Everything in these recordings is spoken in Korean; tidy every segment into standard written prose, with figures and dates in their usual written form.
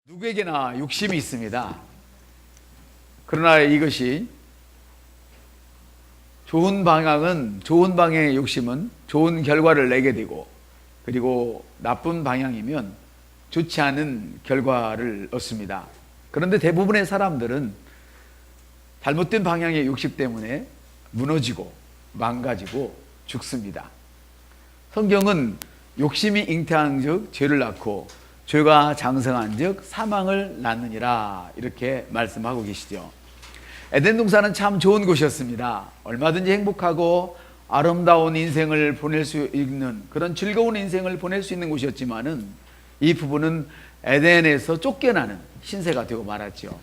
누구에게나 욕심이 있습니다. 그러나 이것이 좋은 방향의 욕심은 좋은 결과를 내게 되고, 그리고 나쁜 방향이면 좋지 않은 결과를 얻습니다. 그런데 대부분의 사람들은 잘못된 방향의 욕심 때문에 무너지고 망가지고 죽습니다. 성경은 욕심이 잉태한 즉 죄를 낳고 죄가 장성한 즉 사망을 낳느니라, 이렇게 말씀하고 계시죠. 에덴 동산은 참 좋은 곳이었습니다. 얼마든지 행복하고 아름다운 인생을 보낼 수 있는, 그런 즐거운 인생을 보낼 수 있는 곳이었지만은 이 부부는 에덴에서 쫓겨나는 신세가 되고 말았죠.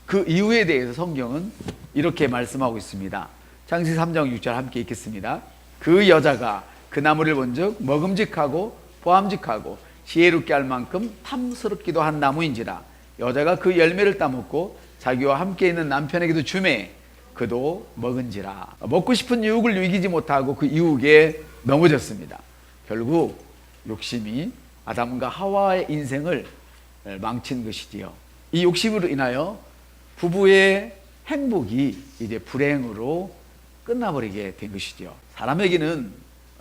그 이유에 대해서 성경은 이렇게 말씀하고 있습니다. 창세기 3장 6절 함께 읽겠습니다. 그 여자가 그 나무를 본즉 먹음직하고 보암직하고 지혜롭게 할 만큼 탐스럽기도 한 나무인지라. 여자가 그 열매를 따먹고 자기와 함께 있는 남편에게도 주매 그도 먹은지라. 먹고 싶은 유혹을 이기지 못하고 그 유혹에 넘어졌습니다. 결국 욕심이 아담과 하와의 인생을 망친 것이지요. 이 욕심으로 인하여 부부의 행복이 이제 불행으로 끝나버리게 된 것이죠. 사람에게는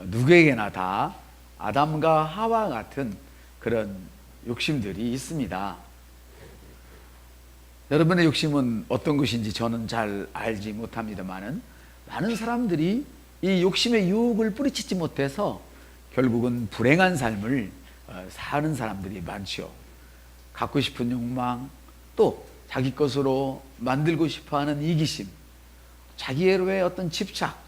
누구에게나 다 아담과 하와 같은 그런 욕심들이 있습니다. 여러분의 욕심은 어떤 것인지 저는 잘 알지 못합니다만은 많은 사람들이 이 욕심의 유혹을 뿌리치지 못해서 결국은 불행한 삶을 사는 사람들이 많죠. 갖고 싶은 욕망, 또 자기 것으로 만들고 싶어하는 이기심, 자기의 어떤 집착,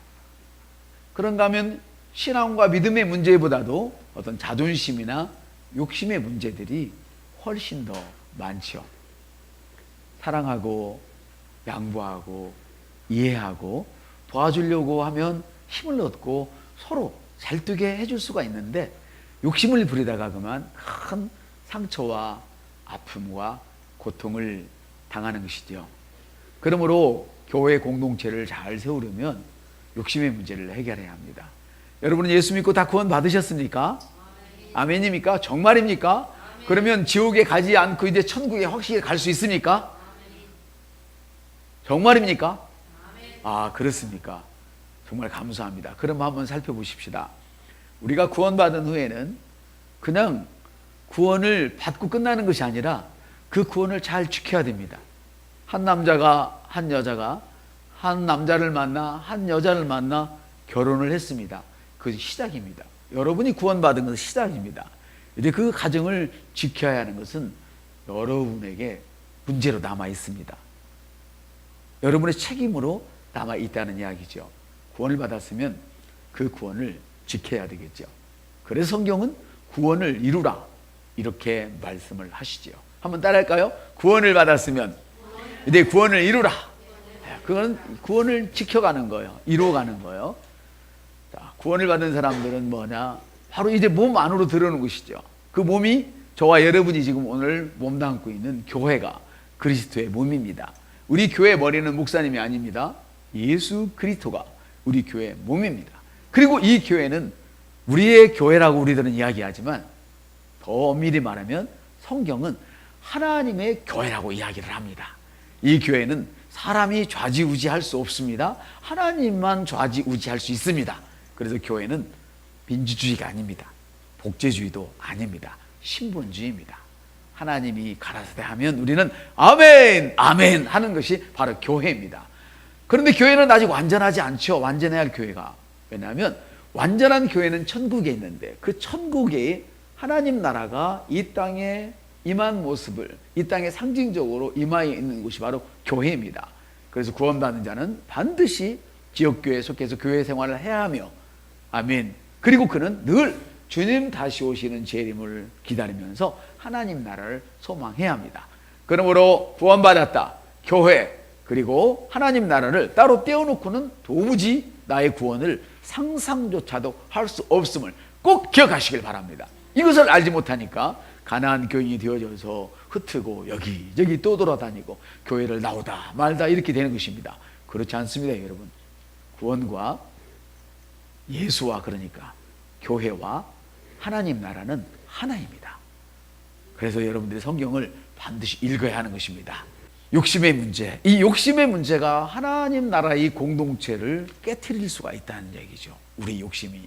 그런가 하면 신앙과 믿음의 문제보다도 어떤 자존심이나 욕심의 문제들이 훨씬 더 많죠. 사랑하고 양보하고 이해하고 도와주려고 하면 힘을 얻고 서로 잘 되게 해줄 수가 있는데, 욕심을 부리다가 그만 큰 상처와 아픔과 고통을 당하는 것이죠. 그러므로 교회 공동체를 잘 세우려면 욕심의 문제를 해결해야 합니다. 여러분은 예수 믿고 다 구원 받으셨습니까? 아멘입니까? 정말입니까? 그러면 지옥에 가지 않고 이제 천국에 확실히 갈 수 있습니까? 정말입니까? 아, 그렇습니까? 정말 감사합니다. 그럼 한번 살펴보십시다. 우리가 구원받은 후에는 그냥 구원을 받고 끝나는 것이 아니라 그 구원을 잘 지켜야 됩니다. 한 남자가 한 여자가 한 남자를 만나 한 여자를 만나 결혼을 했습니다. 그것이 시작입니다. 여러분이 구원받은 것은 시작입니다. 이제 그 가정을 지켜야 하는 것은 여러분에게 문제로 남아 있습니다. 여러분의 책임으로 남아 있다는 이야기죠. 구원을 받았으면 그 구원을 지켜야 되겠죠. 그래서 성경은 구원을 이루라, 이렇게 말씀을 하시죠. 한번 따라할까요? 구원을 받았으면 이제 구원을 이루라. 그건 구원을 지켜가는 거예요. 이루어가는 거예요. 자, 구원을 받은 사람들은 뭐냐? 바로 이제 몸 안으로 들어오는 것이죠. 그 몸이 저와 여러분이 지금 오늘 몸담고 있는 교회가 그리스도의 몸입니다. 우리 교회 머리는 목사님이 아닙니다. 예수 그리스도가 우리 교회의 몸입니다. 그리고 이 교회는 우리의 교회라고 우리들은 이야기하지만 더 엄밀히 말하면 성경은 하나님의 교회라고 이야기를 합니다. 이 교회는 사람이 좌지우지할 수 없습니다. 하나님만 좌지우지할 수 있습니다. 그래서 교회는 민주주의가 아닙니다. 복제주의도 아닙니다. 신본주의입니다. 하나님이 가라사대 하면 우리는 아멘, 아멘 하는 것이 바로 교회입니다. 그런데 교회는 아직 완전하지 않죠. 완전해야 할 교회가. 왜냐하면 완전한 교회는 천국에 있는데 그 천국에 하나님 나라가 이 땅에 임한 모습을, 이 땅에 상징적으로 임하여 있는 곳이 바로 교회입니다. 그래서 구원받는 자는 반드시 지역교회에 속해서 교회 생활을 해야 하며, 아멘. 그리고 그는 늘 주님 다시 오시는 재림을 기다리면서 하나님 나라를 소망해야 합니다. 그러므로 구원받았다, 교회, 그리고 하나님 나라를 따로 떼어놓고는 도무지 나의 구원을 상상조차도 할 수 없음을 꼭 기억하시길 바랍니다. 이것을 알지 못하니까 가난한 교인이 되어져서 흩트고 여기저기 또 돌아다니고 교회를 나오다 말다 이렇게 되는 것입니다. 그렇지 않습니다, 여러분. 구원과 예수와, 그러니까 교회와 하나님 나라는 하나입니다. 그래서 여러분들이 성경을 반드시 읽어야 하는 것입니다. 욕심의 문제, 이 욕심의 문제가 하나님 나라의 공동체를 깨트릴 수가 있다는 얘기죠. 우리 욕심이.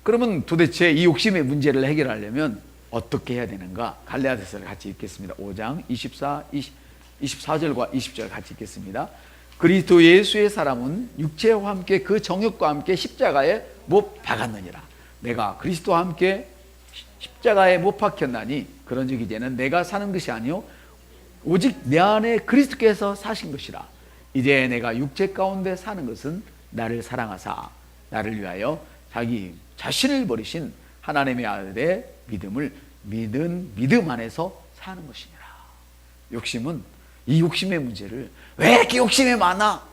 그러면 도대체 이 욕심의 문제를 해결하려면 어떻게 해야 되는가? 갈라디아서를 같이 읽겠습니다. 5장 24절과 20절 같이 읽겠습니다. 그리스도 예수의 사람은 육체와 함께 그 정욕과 함께 십자가에 못 박았느니라. 내가 그리스도와 함께 십자가에 못 박혔나니 그런즉 이제는 내가 사는 것이 아니요 오직 내 안에 그리스도께서 사신 것이라. 이제 내가 육체 가운데 사는 것은 나를 사랑하사 나를 위하여 자기 자신을 버리신 하나님의 아들의 믿음을 믿은 믿음 안에서 사는 것이니라. 욕심은 이 욕심의 문제를 왜 이렇게 욕심이 많아?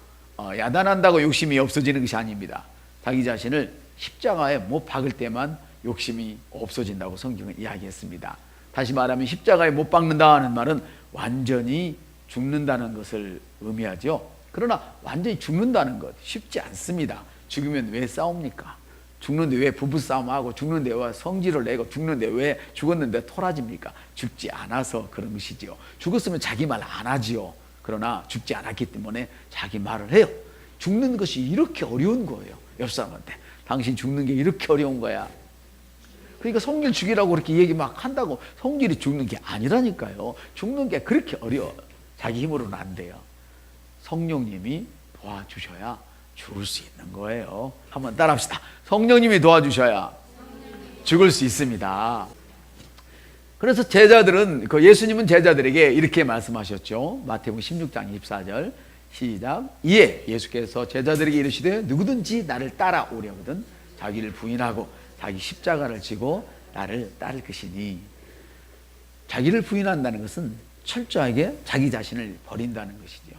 야단한다고 욕심이 없어지는 것이 아닙니다. 자기 자신을 십자가에 못 박을 때만 욕심이 없어진다고 성경은 이야기했습니다. 다시 말하면 십자가에 못 박는다 하는 말은 완전히 죽는다는 것을 의미하죠. 그러나 완전히 죽는다는 것 쉽지 않습니다. 죽으면 왜 싸웁니까? 죽는데 왜 부부싸움하고 죽는데 왜 성질을 내고 죽는데 왜 죽었는데 토라집니까? 죽지 않아서 그런 것이지요. 죽었으면 자기 말 안 하지요. 그러나 죽지 않았기 때문에 자기 말을 해요. 죽는 것이 이렇게 어려운 거예요. 옆 사람한테 당신 죽는 게 이렇게 어려운 거야. 그러니까 성질 죽이라고 그렇게 얘기 막 한다고 성질이 죽는 게 아니라니까요. 죽는 게 그렇게 어려워. 자기 힘으로는 안 돼요. 성령님이 도와주셔야 죽을 수 있는 거예요. 한번 따라합시다. 성령님이 도와주셔야 죽을 수 있습니다. 그래서 제자들은 예수님은 제자들에게 이렇게 말씀하셨죠. 마태복음 16장 24절 시작. 이에 예수께서 제자들에게 이르시되 누구든지 나를 따라오려거든 자기를 부인하고 자기 십자가를 지고 나를 따를 것이니. 자기를 부인한다는 것은 철저하게 자기 자신을 버린다는 것이죠.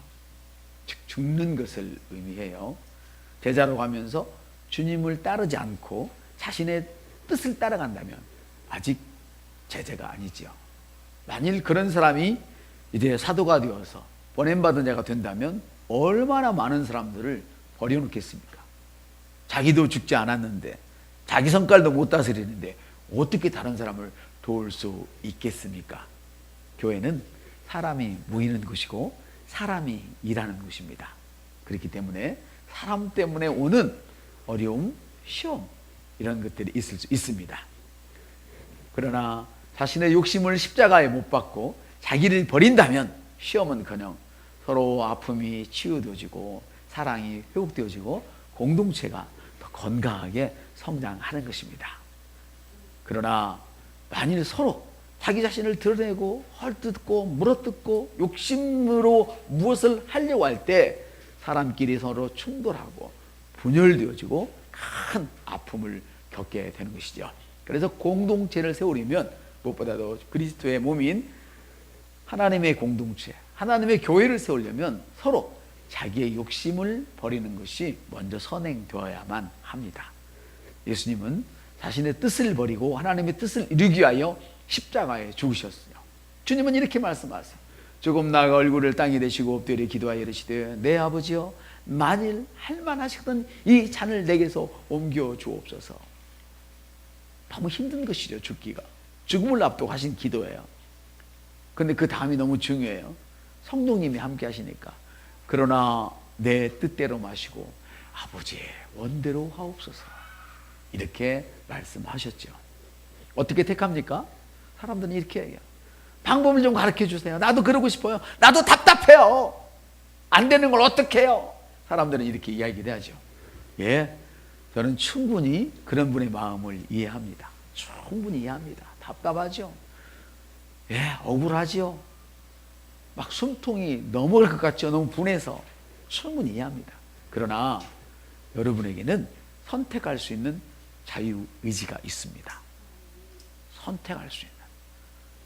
즉 죽는 것을 의미해요. 제자로 가면서 주님을 따르지 않고 자신의 뜻을 따라간다면 아직 제자가 아니지요. 만일 그런 사람이 이제 사도가 되어서 보냄받은 자가 된다면 얼마나 많은 사람들을 버려놓겠습니까? 자기도 죽지 않았는데 자기 성깔도 못 다스리는데 어떻게 다른 사람을 도울 수 있겠습니까? 교회는 사람이 모이는 곳이고 사람이 일하는 곳입니다. 그렇기 때문에 사람 때문에 오는 어려움, 시험 이런 것들이 있을 수 있습니다. 그러나 자신의 욕심을 십자가에 못 박고 자기를 버린다면 시험은커녕 서로 아픔이 치유되어지고 사랑이 회복되어지고 공동체가 더 건강하게 성장하는 것입니다. 그러나 만일 서로 자기 자신을 드러내고 헐뜯고 물어뜯고 욕심으로 무엇을 하려고 할 때 사람끼리 서로 충돌하고 분열되어지고 큰 아픔을 겪게 되는 것이죠. 그래서 공동체를 세우려면 무엇보다도 그리스도의 몸인 하나님의 공동체, 하나님의 교회를 세우려면 서로 자기의 욕심을 버리는 것이 먼저 선행되어야만 합니다. 예수님은 자신의 뜻을 버리고 하나님의 뜻을 이루기 위하여 십자가에 죽으셨어요. 주님은 이렇게 말씀하세요. 조금 나아가 얼굴을 땅에 대시고 엎드려 기도하여 이르시되 내 아버지여 만일 할만하시거든 이 잔을 내게서 옮겨 주옵소서. 너무 힘든 것이죠. 죽기가. 죽음을 앞두고 하신 기도예요. 근데 그 다음이 너무 중요해요. 성령님이 함께 하시니까. 그러나 내 뜻대로 마시고 아버지의 원대로 하옵소서. 이렇게 말씀하셨죠. 어떻게 택합니까? 사람들은 이렇게 얘기해요. 방법을 좀 가르쳐 주세요. 나도 그러고 싶어요. 나도 답답해요. 안 되는 걸 어떻게 해요? 사람들은 이렇게 이야기를 하죠. 예, 저는 충분히 그런 분의 마음을 이해합니다. 충분히 이해합니다. 답답하죠. 예, 억울하죠. 막 숨통이 넘어갈 것 같죠. 너무 분해서. 충분히 이해합니다. 그러나 여러분에게는 선택할 수 있는 자유의지가 있습니다. 선택할 수 있는.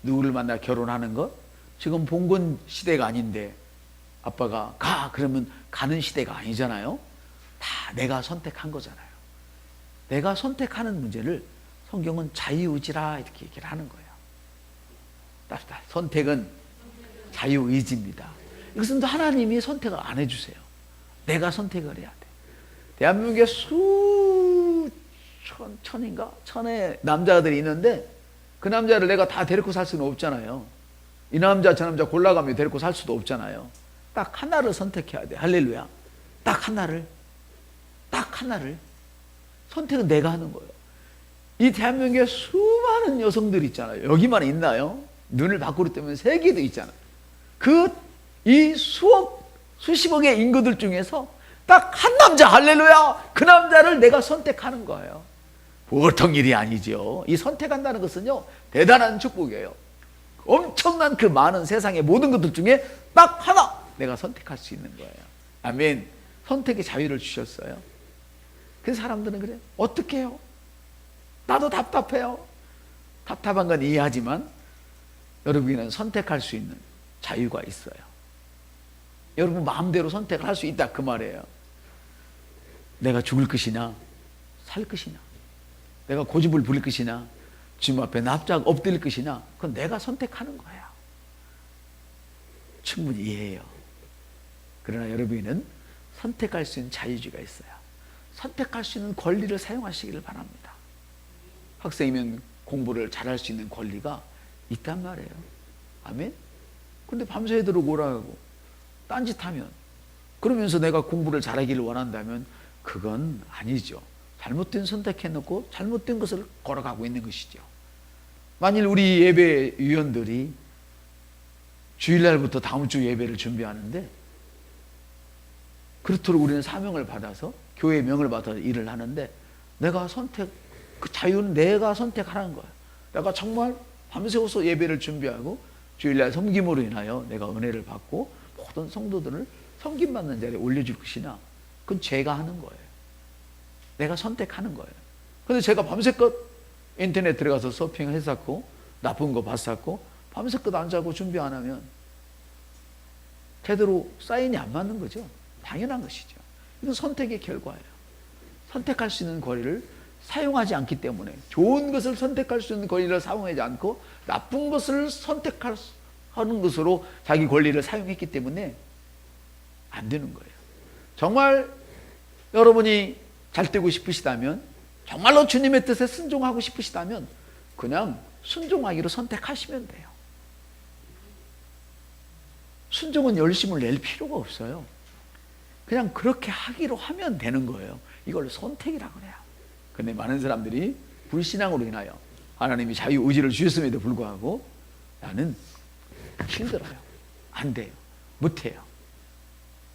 누구를 만나 결혼하는 것? 지금 봉건 시대가 아닌데 아빠가 가 그러면 가는 시대가 아니잖아요. 다 내가 선택한 거잖아요. 내가 선택하는 문제를 성경은 자유의지라 이렇게 얘기를 하는 거예요. 따뜻하. 선택은 자유의지입니다. 이것은 하나님이 선택을 안 해주세요. 내가 선택을 해야 돼. 대한민국에 천의 남자들이 있는데 그 남자를 내가 다 데리고 살 수는 없잖아요. 이 남자 저 남자 골라가며 데리고 살 수도 없잖아요. 딱 하나를 선택해야 돼. 할렐루야. 딱 하나를 선택은 내가 하는 거예요. 이 대한민국에 수많은 여성들이 있잖아요. 여기만 있나요? 눈을 밖으로 뜨면 세계도 있잖아요. 이 수십억의 인구들 중에서 딱 한 남자, 할렐루야, 그 남자를 내가 선택하는 거예요. 보통 일이 아니죠. 이 선택한다는 것은요, 대단한 축복이에요. 엄청난 그 많은 세상의 모든 것들 중에 딱 하나 내가 선택할 수 있는 거예요. 아멘. 선택의 자유를 주셨어요. 그 사람들은 그래요. 어떻게 해요? 나도 답답해요. 답답한 건 이해하지만 여러분에게는 선택할 수 있는 자유가 있어요. 여러분 마음대로 선택을 할 수 있다 그 말이에요. 내가 죽을 것이냐 살 것이냐, 내가 고집을 부릴 것이냐 주님 앞에 납작 엎드릴 것이냐, 그건 내가 선택하는 거야. 충분히 이해해요. 그러나 여러분은 선택할 수 있는 자유주의가 있어요. 선택할 수 있는 권리를 사용하시기를 바랍니다. 학생이면 공부를 잘할 수 있는 권리가 있단 말이에요. 아멘? 근데 밤새도록 오라고 딴짓하면, 그러면서 내가 공부를 잘하기를 원한다면 그건 아니죠. 잘못된 선택해놓고 잘못된 것을 걸어가고 있는 것이죠. 만일 우리 예배위원들이 주일날부터 다음 주 예배를 준비하는데, 그렇도록 우리는 사명을 받아서 교회의 명을 받아서 일을 하는데, 내가 그 자유는 내가 선택하라는 거예요. 내가 정말 밤새워서 예배를 준비하고 주일날 섬김으로 인하여 내가 은혜를 받고 모든 성도들을 섬김받는 자리에 올려줄 것이냐, 그건 제가 하는 거예요. 내가 선택하는 거예요. 근데 제가 밤새껏 인터넷 들어가서 서핑했었고 나쁜 거 봤었고 밤새껏 안 자고 준비 안 하면 제대로 사인이 안 맞는 거죠. 당연한 것이죠. 이건 선택의 결과예요. 선택할 수 있는 권리를 사용하지 않기 때문에, 좋은 것을 선택할 수 있는 권리를 사용하지 않고 나쁜 것을 선택하는 것으로 자기 권리를 사용했기 때문에 안 되는 거예요. 정말 여러분이 잘 되고 싶으시다면, 정말로 주님의 뜻에 순종하고 싶으시다면 그냥 순종하기로 선택하시면 돼요. 순종은 열심을 낼 필요가 없어요. 그냥 그렇게 하기로 하면 되는 거예요. 이걸 선택이라고 해요. 근데 많은 사람들이 불신앙으로 인하여 하나님이 자유의지를 주셨음에도 불구하고 나는 힘들어요, 안 돼요, 못해요,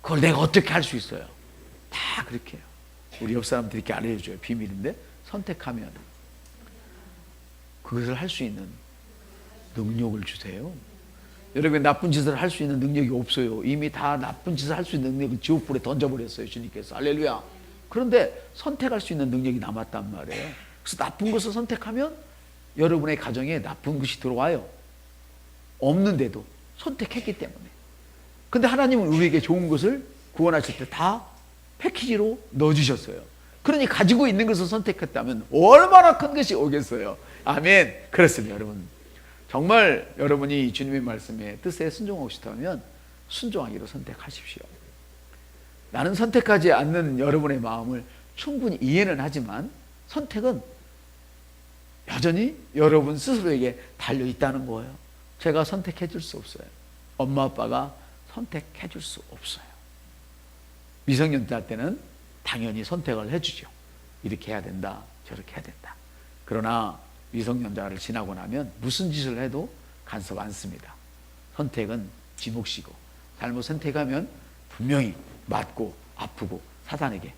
그걸 내가 어떻게 할 수 있어요, 다 그렇게 해요. 우리 옆 사람들이 이렇게 알려줘요. 비밀인데, 선택하면 그것을 할 수 있는 능력을 주세요. 여러분, 나쁜 짓을 할 수 있는 능력이 없어요. 이미 다 나쁜 짓을 할 수 있는 능력을 지옥불에 던져버렸어요, 주님께서. 할렐루야. 그런데 선택할 수 있는 능력이 남았단 말이에요. 그래서 나쁜 것을 선택하면 여러분의 가정에 나쁜 것이 들어와요. 없는데도 선택했기 때문에. 근데 하나님은 우리에게 좋은 것을 구원하실 때 다 패키지로 넣어주셨어요. 그러니 가지고 있는 것을 선택했다면 얼마나 큰 것이 오겠어요. 아멘. 그렇습니다. 여러분, 정말 여러분이 주님의 말씀에 뜻에 순종하고 싶다면 순종하기로 선택하십시오. 나는 선택하지 않는 여러분의 마음을 충분히 이해는 하지만 선택은 여전히 여러분 스스로에게 달려있다는 거예요. 제가 선택해 줄 수 없어요. 엄마 아빠가 선택해 줄 수 없어요. 미성년자 때는 당연히 선택을 해주죠. 이렇게 해야 된다, 저렇게 해야 된다. 그러나 미성년자를 지나고 나면 무슨 짓을 해도 간섭 않습니다. 선택은 지 몫이고, 잘못 선택하면 분명히 맞고 아프고 사단에게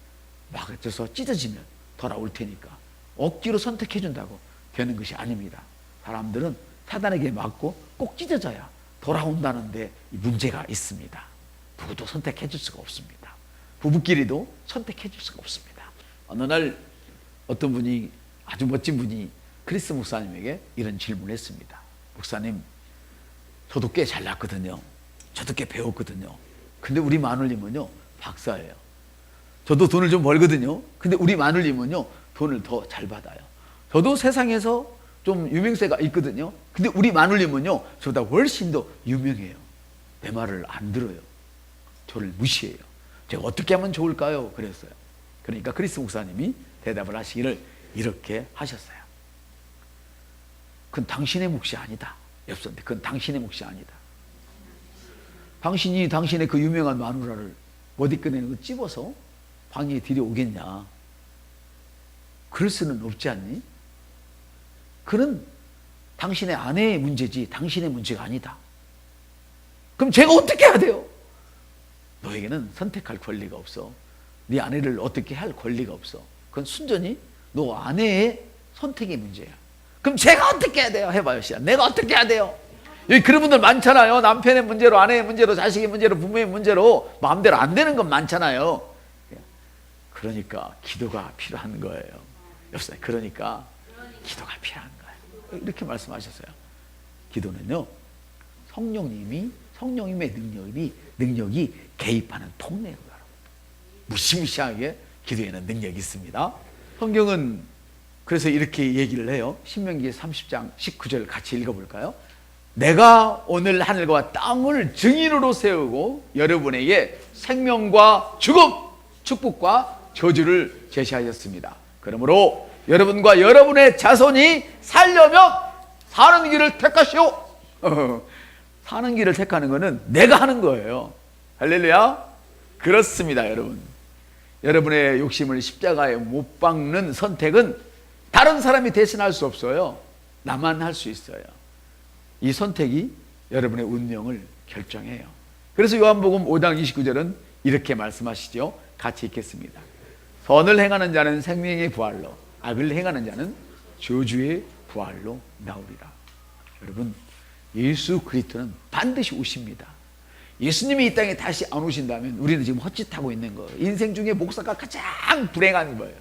막혀서 찢어지면 돌아올 테니까 억지로 선택해 준다고 되는 것이 아닙니다. 사람들은 사단에게 맞고 꼭 찢어져야 돌아온다는데 문제가 있습니다. 누구도 선택해 줄 수가 없습니다. 부부끼리도 선택해 줄 수가 없습니다. 어느 날 어떤 분이, 아주 멋진 분이 크리스 목사님에게 이런 질문을 했습니다. 목사님, 저도 꽤 잘났거든요. 저도 꽤 배웠거든요. 근데 우리 마눌님은요 박사예요. 저도 돈을 좀 벌거든요. 근데 우리 마눌님은요 돈을 더 잘 받아요. 저도 세상에서 좀 유명세가 있거든요. 근데 우리 마눌님은요 저보다 훨씬 더 유명해요. 내 말을 안 들어요. 저를 무시해요. 제가 어떻게 하면 좋을까요? 그랬어요. 그러니까 크리스 목사님이 대답을 하시기를 이렇게 하셨어요. 그건 당신의 몫이 아니다. 옆선데 그건 당신의 몫이 아니다. 당신이 당신의 그 유명한 마누라를 못 이끌어내는 거 찝어서 방에 들여오겠냐? 그럴 수는 없지 않니? 그는 당신의 아내의 문제지 당신의 문제가 아니다. 그럼 제가 어떻게 해야 돼요? 너에게는 선택할 권리가 없어. 네 아내를 어떻게 할 권리가 없어. 그건 순전히 너 아내의 선택의 문제야. 그럼 제가 어떻게 해야 돼요? 해봐요. 시작. 내가 어떻게 해야 돼요? 여기 그런 분들 많잖아요. 남편의 문제로, 아내의 문제로, 자식의 문제로, 부모의 문제로 마음대로 안 되는 건 많잖아요. 그러니까 기도가 필요한 거예요. 옆사람, 그러니까 기도가 필요한 거예요. 이렇게 말씀하셨어요. 기도는요, 성령님의 능력이 개입하는 통로예요. 무시무시하게 기도에는 능력이 있습니다. 성경은 그래서 이렇게 얘기를 해요. 신명기 30장 19절 같이 읽어볼까요? 내가 오늘 하늘과 땅을 증인으로 세우고 여러분에게 생명과 죽음, 축복과 저주를 제시하였습니다. 그러므로 여러분과 여러분의 자손이 살려면 사는 길을 택하시오. 사는 길을 택하는 것은 내가 하는 거예요. 할렐루야. 그렇습니다. 여러분의 욕심을 십자가에 못 박는 선택은 다른 사람이 대신할 수 없어요. 나만 할 수 있어요. 이 선택이 여러분의 운명을 결정해요. 그래서 요한복음 5장 29절은 이렇게 말씀하시죠. 같이 읽겠습니다. 선을 행하는 자는 생명의 부활로, 악을 행하는 자는 저주의 부활로 나오리라. 여러분, 예수 그리스도는 반드시 오십니다. 예수님이 이 땅에 다시 안 오신다면 우리는 지금 헛짓하고 있는 거예요. 인생 중에 목사가 가장 불행한 거예요.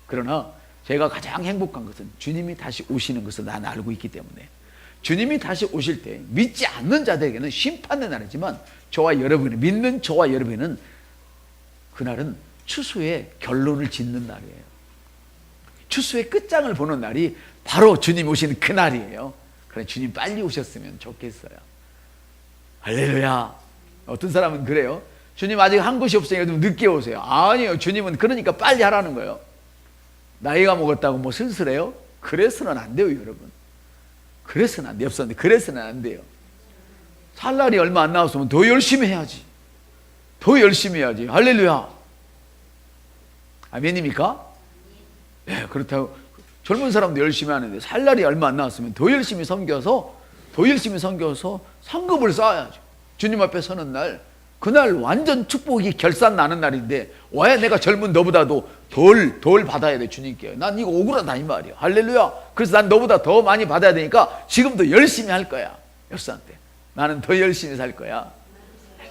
그러나 제가 가장 행복한 것은 주님이 다시 오시는 것을 나는 알고 있기 때문에, 주님이 다시 오실 때 믿지 않는 자들에게는 심판의 날이지만 저와 여러분이 믿는 저와 여러분은 그날은 추수의 결론을 짓는 날이에요. 추수의 끝장을 보는 날이 바로 주님 오시는 그날이에요. 그래, 주님 빨리 오셨으면 좋겠어요. 할렐루야. 어떤 사람은 그래요. 주님 아직 한 것이 없으니까 좀 늦게 오세요. 아니요, 주님은 그러니까 빨리 하라는 거예요. 나이가 먹었다고 뭐 슬슬해요? 그래서는 안 돼요, 여러분. 그래서는 안 돼요. 그래서는 안 돼요. 살 날이 얼마 안 남았으면 더 열심히 해야지. 더 열심히 해야지. 할렐루야. 아멘입니까? 네, 그렇다고 젊은 사람도 열심히 하는데 살 날이 얼마 안 남았으면 더 열심히 섬겨서 상급을 쌓아야죠. 주님 앞에 서는 날, 그날 완전 축복이 결산 나는 날인데 왜 내가 젊은 너보다도 덜 받아야 돼, 주님께. 난 이거 억울하다 이 말이야. 할렐루야. 그래서 난 너보다 더 많이 받아야 되니까 지금도 열심히 할 거야. 역사한테 나는 더 열심히 살 거야.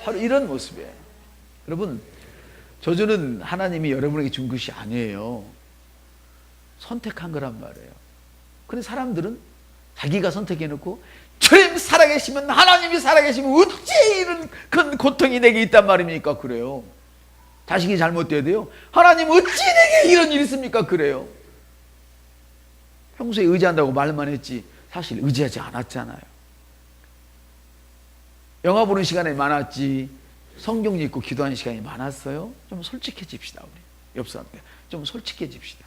바로 이런 모습이에요. 여러분, 저주는 하나님이 여러분에게 준 것이 아니에요. 선택한 거란 말이에요. 근데 사람들은 자기가 선택해놓고 주님 살아계시면, 하나님이 살아계시면 어찌 이런 큰 고통이 내게 있단 말입니까? 그래요. 자식이 잘못돼야 돼요. 하나님 어찌 내게 이런 일이 있습니까? 그래요. 평소에 의지한다고 말만 했지 사실 의지하지 않았잖아요. 영화 보는 시간이 많았지 성경 읽고 기도하는 시간이 많았어요? 좀 솔직해집시다. 우리 옆 사람들 좀 솔직해집시다.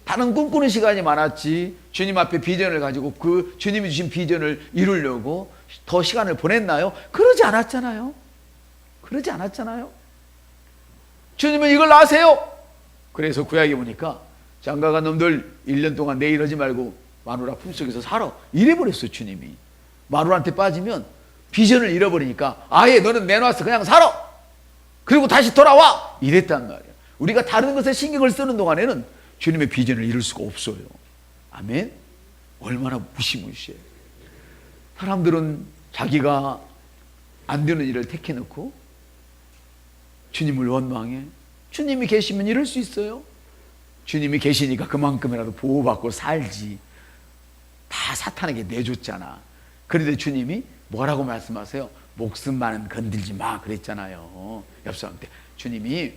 다른 꿈꾸는 시간이 많았지 주님 앞에 비전을 가지고 그 주님이 주신 비전을 이루려고 더 시간을 보냈나요? 그러지 않았잖아요. 그러지 않았잖아요. 주님은 이걸 아세요. 그래서 구약에 보니까 장가간 놈들 1년 동안 내 이러지 말고 마누라 품속에서 살아 이래버렸어요. 주님이 마누라한테 빠지면 비전을 잃어버리니까 아예 너는 내놔서 그냥 살아, 그리고 다시 돌아와, 이랬단 말이에요. 우리가 다른 것에 신경을 쓰는 동안에는 주님의 비전을 이룰 수가 없어요. 아멘. 얼마나 무시무시해. 사람들은 자기가 안 되는 일을 택해놓고 주님을 원망해. 주님이 계시면 이럴 수 있어요. 주님이 계시니까 그만큼이라도 보호받고 살지. 다 사탄에게 내줬잖아. 그런데 주님이 뭐라고 말씀하세요? 목숨만은 건들지 마 그랬잖아요. 옆 사람한테 주님이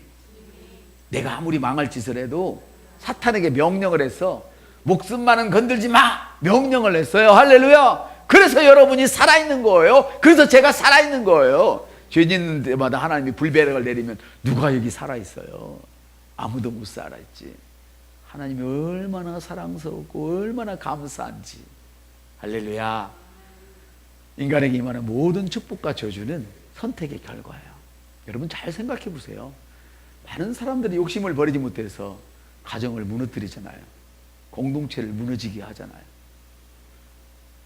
내가 아무리 망할 짓을 해도 사탄에게 명령을 해서 목숨만은 건들지 마 명령을 했어요. 할렐루야. 그래서 여러분이 살아있는 거예요. 그래서 제가 살아있는 거예요. 죄 짓는 데마다 하나님이 불배력을 내리면 누가 여기 살아있어요? 아무도 못 살아있지. 하나님이 얼마나 사랑스럽고 얼마나 감사한지. 할렐루야. 인간에게 임하는 모든 축복과 저주는 선택의 결과예요. 여러분 잘 생각해 보세요. 많은 사람들이 욕심을 버리지 못해서 가정을 무너뜨리잖아요. 공동체를 무너지게 하잖아요.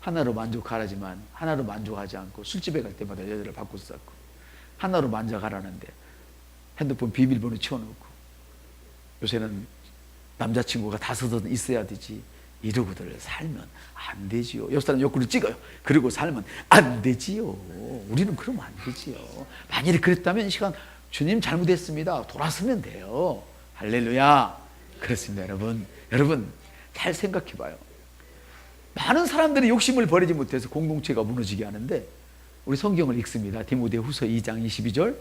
하나로 만족하라지만 하나로 만족하지 않고 술집에 갈 때마다 여자를 바꾸고 쌓고, 하나로 만족하라는데 핸드폰 비밀번호 치워놓고, 요새는 남자친구가 5은 있어야 되지, 이러고들 살면 안 되지요. 옆 사람 옆구리 찍어요. 그리고 살면 안 되지요. 우리는 그러면 안 되지요. 만일에 그랬다면 이 시간 주님 잘못했습니다, 돌아서면 돼요. 할렐루야. 그렇습니다. 여러분 잘 생각해 봐요. 많은 사람들이 욕심을 버리지 못해서 공동체가 무너지게 하는데, 우리 성경을 읽습니다. 디모데후서 2장 22절.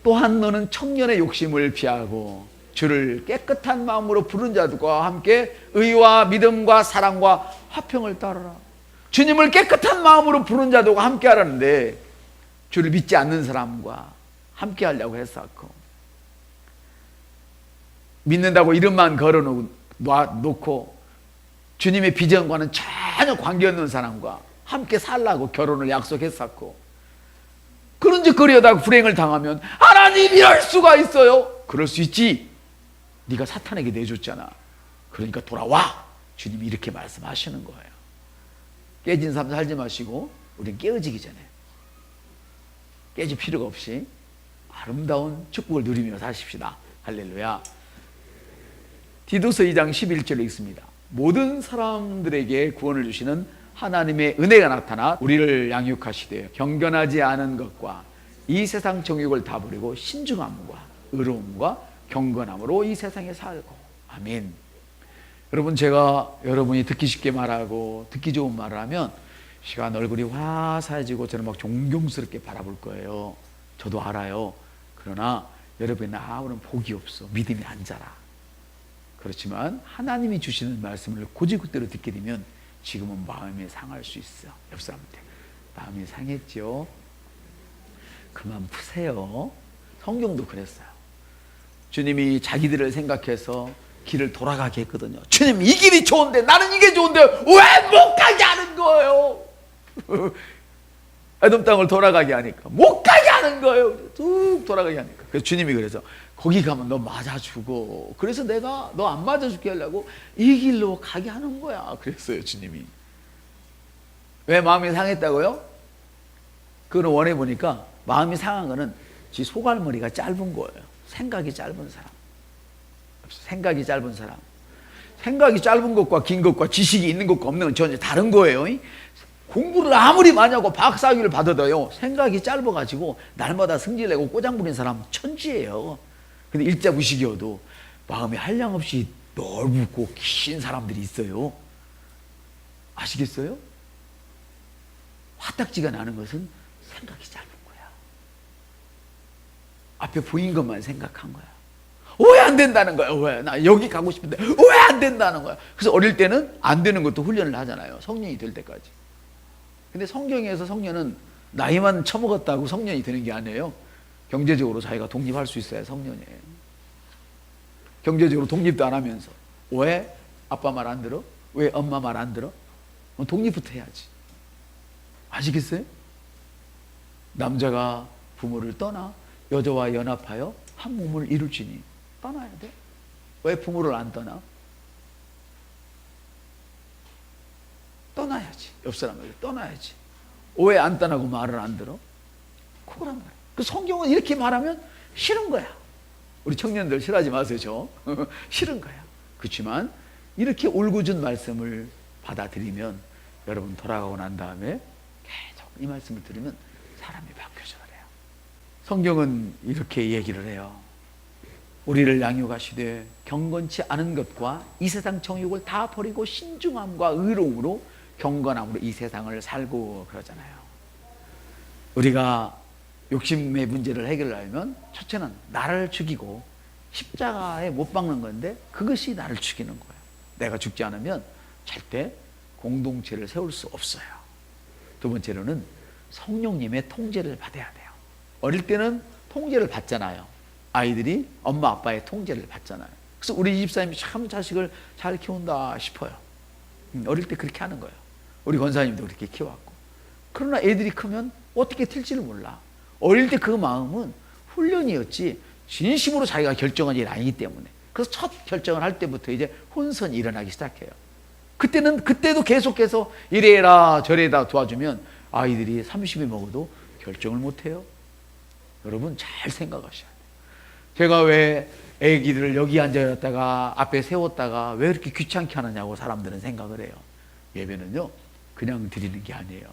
또한 너는 청년의 욕심을 피하고 주를 깨끗한 마음으로 부른 자들과 함께 의와 믿음과 사랑과 화평을 따르라. 주님을 깨끗한 마음으로 부른 자들과 함께 하라는데, 주를 믿지 않는 사람과 함께 하려고 했었고, 믿는다고 이름만 걸어놓고 주님의 비전과는 전혀 관계없는 사람과 함께 살라고 결혼을 약속했었고, 그런즉 그러다가 불행을 당하면 하나님 이럴 수가 있어요? 그럴 수 있지. 네가 사탄에게 내줬잖아. 그러니까 돌아와. 주님이 이렇게 말씀하시는 거예요. 깨진 삶 살지 마시고 우린 깨어지기 전에 깨질 필요가 없이 아름다운 축복을 누리며 사십시다. 할렐루야. 디도서 2장 11절에 있습니다. 모든 사람들에게 구원을 주시는 하나님의 은혜가 나타나 우리를 양육하시되 경건하지 않은 것과 이 세상 정욕을 다 버리고 신중함과 의로움과 경건함으로 이 세상에 살고. 아멘. 여러분, 제가 여러분이 듣기 쉽게 말하고 듣기 좋은 말을 하면 시간 얼굴이 화사해지고 저는 막 존경스럽게 바라볼 거예요. 저도 알아요. 그러나 여러분이 아무런 복이 없어. 믿음이 안 자라. 그렇지만 하나님이 주시는 말씀을 고지그대로 듣게 되면 지금은 마음이 상할 수 있어. 옆 사람한테 마음이 상했죠? 그만 푸세요. 성경도 그랬어요. 주님이 자기들을 생각해서 길을 돌아가게 했거든요. 주님, 이 길이 좋은데 나는 이게 좋은데 왜 못 가게 하는 거예요? 에돔 땅을 돌아가게 하니까 못 가게 하는 거예요. 쭉 돌아가게 하니까. 그래서 주님이 그래서 거기 가면 너 맞아 죽어. 그래서 내가 너 안 맞아 죽게 하려고 이 길로 가게 하는 거야. 그랬어요, 주님이. 왜 마음이 상했다고요? 그걸 원해 보니까 마음이 상한 거는 지 소갈머리가 짧은 거예요. 생각이 짧은 사람. 생각이 짧은 사람. 생각이 짧은 것과 긴 것과 지식이 있는 것과 없는 건 전혀 다른 거예요. 공부를 아무리 많이 하고 박사학위를 받아도요, 생각이 짧아가지고 날마다 승질내고 꼬장 부린 사람 천지예요. 근데 일자무식이어도 마음이 한량없이 넓고 긴 사람들이 있어요. 아시겠어요? 화딱지가 나는 것은 생각이 짧은 거야. 앞에 보인 것만 생각한 거야. 왜 안 된다는 거야? 왜? 나 여기 가고 싶은데 왜 안 된다는 거야? 그래서 어릴 때는 안 되는 것도 훈련을 하잖아요. 성년이 될 때까지. 근데 성경에서 성년은 나이만 처먹었다고 성년이 되는 게 아니에요. 경제적으로 자기가 독립할 수 있어야 성년이에요. 경제적으로 독립도 안 하면서 왜 아빠 말 안 들어? 왜 엄마 말 안 들어? 독립부터 해야지. 아시겠어요? 남자가 부모를 떠나 여자와 연합하여 한 몸을 이룰지니 떠나야 돼. 왜 부모를 안 떠나? 떠나야지. 옆 사람에게 떠나야지. 왜 안 떠나고 말을 안 들어? 그거란 말이야. 그 성경은 이렇게 말하면 싫은 거야. 우리 청년들 싫어하지 마세요. 저 싫은 거야. 그렇지만 이렇게 울고준 말씀을 받아들이면 여러분 돌아가고 난 다음에 계속 이 말씀을 들으면 사람이 바뀌어져 그래요. 성경은 이렇게 얘기를 해요. 우리를 양육하시되 경건치 않은 것과 이 세상 정욕을 다 버리고 신중함과 의로움으로 경건함으로 이 세상을 살고 그러잖아요. 우리가 욕심의 문제를 해결하려면 첫째는 나를 죽이고 십자가에 못 박는 건데 그것이 나를 죽이는 거예요. 내가 죽지 않으면 절대 공동체를 세울 수 없어요. 두 번째로는 성령님의 통제를 받아야 돼요. 어릴 때는 통제를 받잖아요. 아이들이 엄마 아빠의 통제를 받잖아요. 그래서 우리 집사님이 참 자식을 잘 키운다 싶어요. 어릴 때 그렇게 하는 거예요. 우리 권사님도 그렇게 키워왔고 그러나 애들이 크면 어떻게 될지를 몰라. 어릴 때 그 마음은 훈련이었지 진심으로 자기가 결정한 일이 아니기 때문에. 그래서 첫 결정을 할 때부터 이제 혼선이 일어나기 시작해요. 그때도 계속해서 이래라 저래라 도와주면 아이들이 30이 먹어도 결정을 못해요. 여러분 잘 생각하셔야 돼요. 제가 왜 애기들을 여기 앉아놨다가 앞에 세웠다가 왜 이렇게 귀찮게 하느냐고 사람들은 생각을 해요. 예배는요 그냥 드리는 게 아니에요.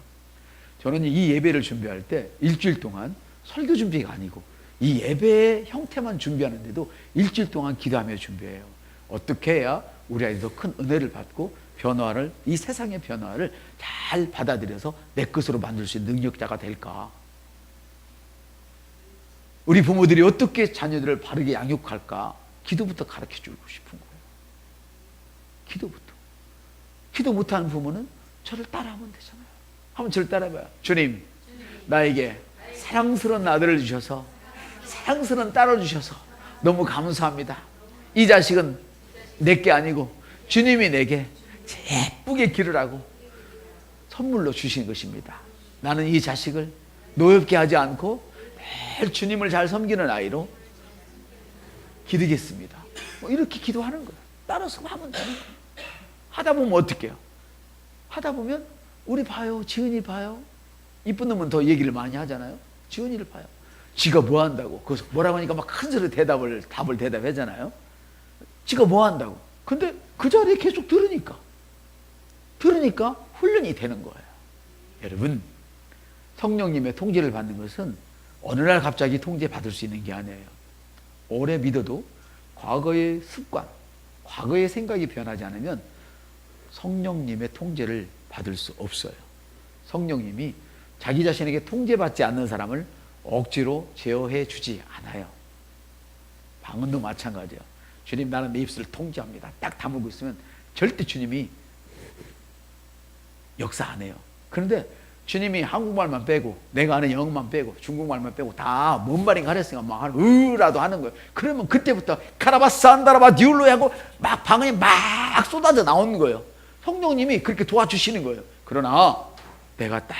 저는 이 예배를 준비할 때 일주일 동안 설교 준비가 아니고 이 예배의 형태만 준비하는데도 일주일 동안 기도하며 준비해요. 어떻게 해야 우리 아이들도 큰 은혜를 받고 변화를, 이 세상의 변화를 잘 받아들여서 내 것으로 만들 수 있는 능력자가 될까? 우리 부모들이 어떻게 자녀들을 바르게 양육할까? 기도부터 가르쳐주고 싶은 거예요. 기도부터. 기도 못하는 부모는 저를 따라하면 되잖아요. 한번 저를 따라해봐요. 주님, 나에게 사랑스러운 아들을 주셔서 사랑스러운 딸을 주셔서 너무 감사합니다. 이 자식은 내게 아니고 주님이 내게 예쁘게 기르라고 선물로 주신 것입니다. 나는 이 자식을 노엽게 하지 않고 매일 주님을 잘 섬기는 아이로 기르겠습니다. 뭐 이렇게 기도하는 거예요. 따라서 하면 되는 거예요. 하다 보면 어떻게 해요? 하다 보면 우리 봐요. 지은이 봐요. 이쁜 놈은 더 얘기를 많이 하잖아요. 지은이를 봐요. 지가 뭐 한다고. 그래서 뭐라고 하니까 막 큰 소리 답을 대답하잖아요. 지가 뭐 한다고. 근데 그 자리에 계속 들으니까 훈련이 되는 거예요. 여러분, 성령님의 통제를 받는 것은 어느 날 갑자기 통제받을 수 있는 게 아니에요. 오래 믿어도 과거의 습관, 과거의 생각이 변하지 않으면 성령님의 통제를 받을 수 없어요. 성령님이 자기 자신에게 통제받지 않는 사람을 억지로 제어해 주지 않아요. 방언도 마찬가지예요. 주님, 나는 내 입술을 통제합니다. 딱 다물고 있으면 절대 주님이 역사 안 해요. 그런데 주님이 한국말만 빼고 내가 아는 영어만 빼고 중국말만 빼고 다 뭔 말인가 하랬으니까 막 으라도 하는 거예요. 그러면 그때부터 카라바사 안다라바 디울로 하고 막 방언이 막 쏟아져 나오는 거예요. 성령님이 그렇게 도와주시는 거예요. 그러나 내가 딱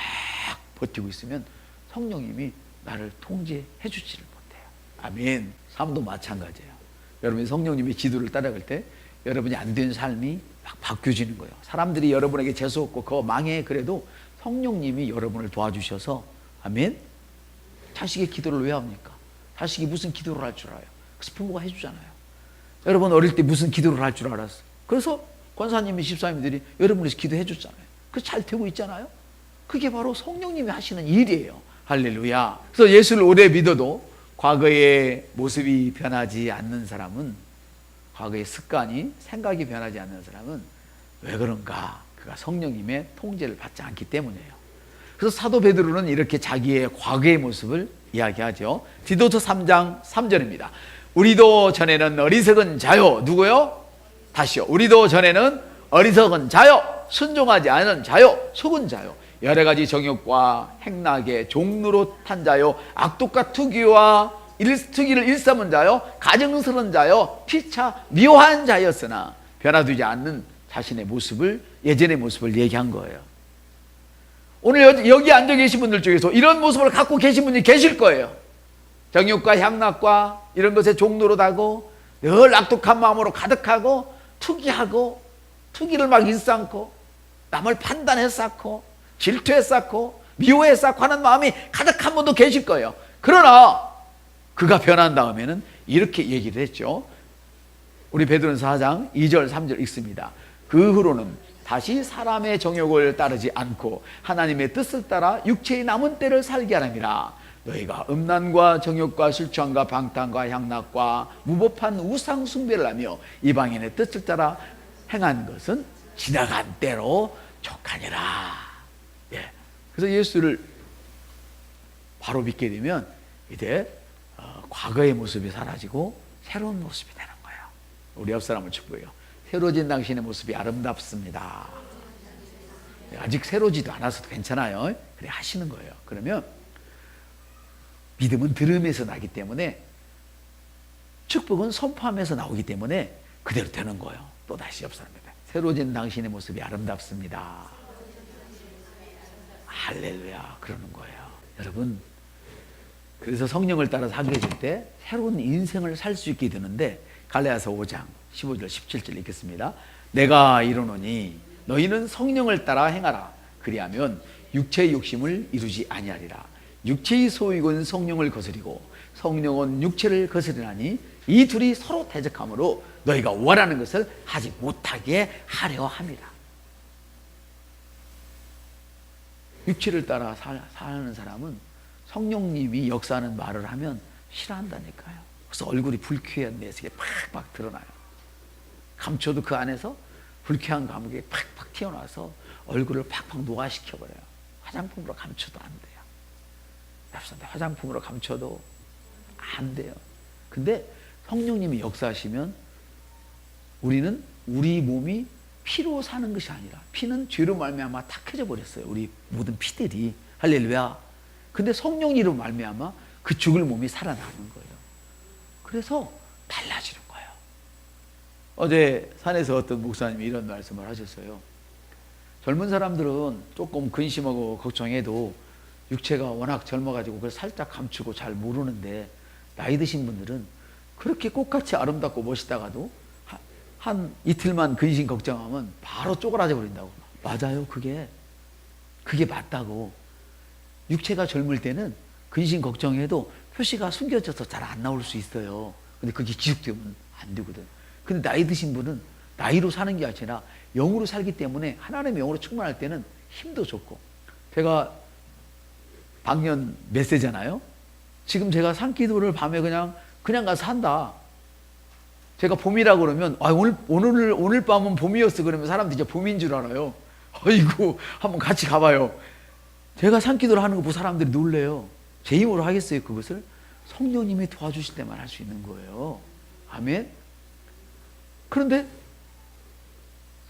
버티고 있으면 성령님이 나를 통제해 주지를 못해요. 아멘. 삶도 마찬가지예요. 여러분이 성령님의 지도를 따라갈 때 여러분이 안 된 삶이 막 바뀌어지는 거예요. 사람들이 여러분에게 재수없고 그거 망해 그래도 성령님이 여러분을 도와주셔서, 아멘. 자식의 기도를 왜 합니까? 자식이 무슨 기도를 할 줄 알아요? 그래서 부모가 해주잖아요. 여러분 어릴 때 무슨 기도를 할 줄 알았어요? 그래서 권사님이 집사님들이 여러분에서 기도해 줬잖아요. 그래서 잘 되고 있잖아요. 그게 바로 성령님이 하시는 일이에요. 할렐루야. 그래서 예수를 오래 믿어도 과거의 모습이 변하지 않는 사람은, 과거의 습관이, 생각이 변하지 않는 사람은 왜 그런가? 그가 성령님의 통제를 받지 않기 때문이에요. 그래서 사도 베드로는 이렇게 자기의 과거의 모습을 이야기하죠. 디도서 3장 3절입니다. 우리도 전에는 어리석은 자요. 누구요? 다시요. 우리도 전에는 어리석은 자요. 순종하지 않은 자요. 속은 자요. 여러 가지 정욕과 행락의 종로로 탄 자요. 악독과 투기를 일삼은 자요. 가증스러운 자요. 피차 미워한 자였으나 변화되지 않는 자신의 모습을, 예전의 모습을 얘기한 거예요. 오늘 여기 앉아 계신 분들 중에서 이런 모습을 갖고 계신 분이 계실 거예요. 정욕과 향락과 이런 것에 종노릇하고 늘 악독한 마음으로 가득하고 투기하고 투기를 막 일삼고 남을 판단해 쌓고 질투해 쌓고 미워해 쌓고 하는 마음이 가득한 분도 계실 거예요. 그러나 그가 변한 다음에는 이렇게 얘기를 했죠. 우리 베드로전서 4장 2절 3절 읽습니다. 그 후로는 다시 사람의 정욕을 따르지 않고 하나님의 뜻을 따라 육체의 남은 때를 살게 하랍니다. 너희가 음란과 정욕과 술 취함과 방탕과 향락과 무법한 우상 숭배를 하며 이방인의 뜻을 따라 행한 것은 지나간 때로 족하니라. 예. 그래서 예수를 바로 믿게 되면 이제 과거의 모습이 사라지고 새로운 모습이 되는 거예요. 우리 옆 사람을 축복해요. 새로진 당신의 모습이 아름답습니다. 아직 새로지도 않아서 괜찮아요. 그래 하시는 거예요. 그러면 믿음은 들음에서 나기 때문에, 축복은 선포하면서 나오기 때문에 그대로 되는 거예요. 또 다시 옆 사람입니다. 새로진 당신의 모습이 아름답습니다. 할렐루야 그러는 거예요. 여러분, 그래서 성령을 따라 살게 될 때 새로운 인생을 살 수 있게 되는데, 갈라디아서 5장 15절 17절 읽겠습니다. 내가 이르노니 너희는 성령을 따라 행하라. 그리하면 육체의 욕심을 이루지 아니하리라. 육체의 소욕은 성령을 거스리고 성령은 육체를 거스리나니 이 둘이 서로 대적하므로 너희가 원하는 것을 하지 못하게 하려 함이라. 육체를 따라 사는 사람은 성령님이 역사하는 말을 하면 싫어한다니까요. 그래서 얼굴이 불쾌한 내색이 팍팍 드러나요. 감춰도 그 안에서 불쾌한 감각이 팍팍 튀어나와서 얼굴을 팍팍 노화시켜버려요. 화장품으로 감춰도 안 돼요. 화장품으로 감춰도 안 돼요. 근데 성령님이 역사하시면 우리는 우리 몸이 피로 사는 것이 아니라, 피는 죄로 말미암아 탁해져 버렸어요. 우리 모든 피들이. 할렐루야. 근데 성령님으로 말미암아 그 죽을 몸이 살아나는 거예요. 그래서 달라지는 거예요. 어제 산에서 어떤 목사님이 이런 말씀을 하셨어요. 젊은 사람들은 조금 근심하고 걱정해도 육체가 워낙 젊어가지고 그걸 살짝 감추고 잘 모르는데, 나이 드신 분들은 그렇게 꽃같이 아름답고 멋있다가도 한 이틀만 근심 걱정하면 바로 쪼그라져 버린다고. 맞아요. 그게 맞다고. 육체가 젊을 때는 근심 걱정해도 표시가 숨겨져서 잘 안 나올 수 있어요. 근데 그게 지속되면 안 되거든. 근데 나이 드신 분은 나이로 사는 게 아니라 영으로 살기 때문에 하나님의 영으로 충만할 때는 힘도 좋고. 제가 방년 몇 세잖아요. 지금 제가 산기도를 밤에 그냥 가서 한다. 제가 봄이라고 그러면 오늘 밤은 봄이었어 그러면 사람들이 이제 봄인 줄 알아요. 아이고 한번 같이 가봐요. 제가 산기도를 하는 거 보고 사람들이 놀래요. 제 힘으로 하겠어요? 그것을 성령님이 도와주실 때만 할 수 있는 거예요. 아멘. 그런데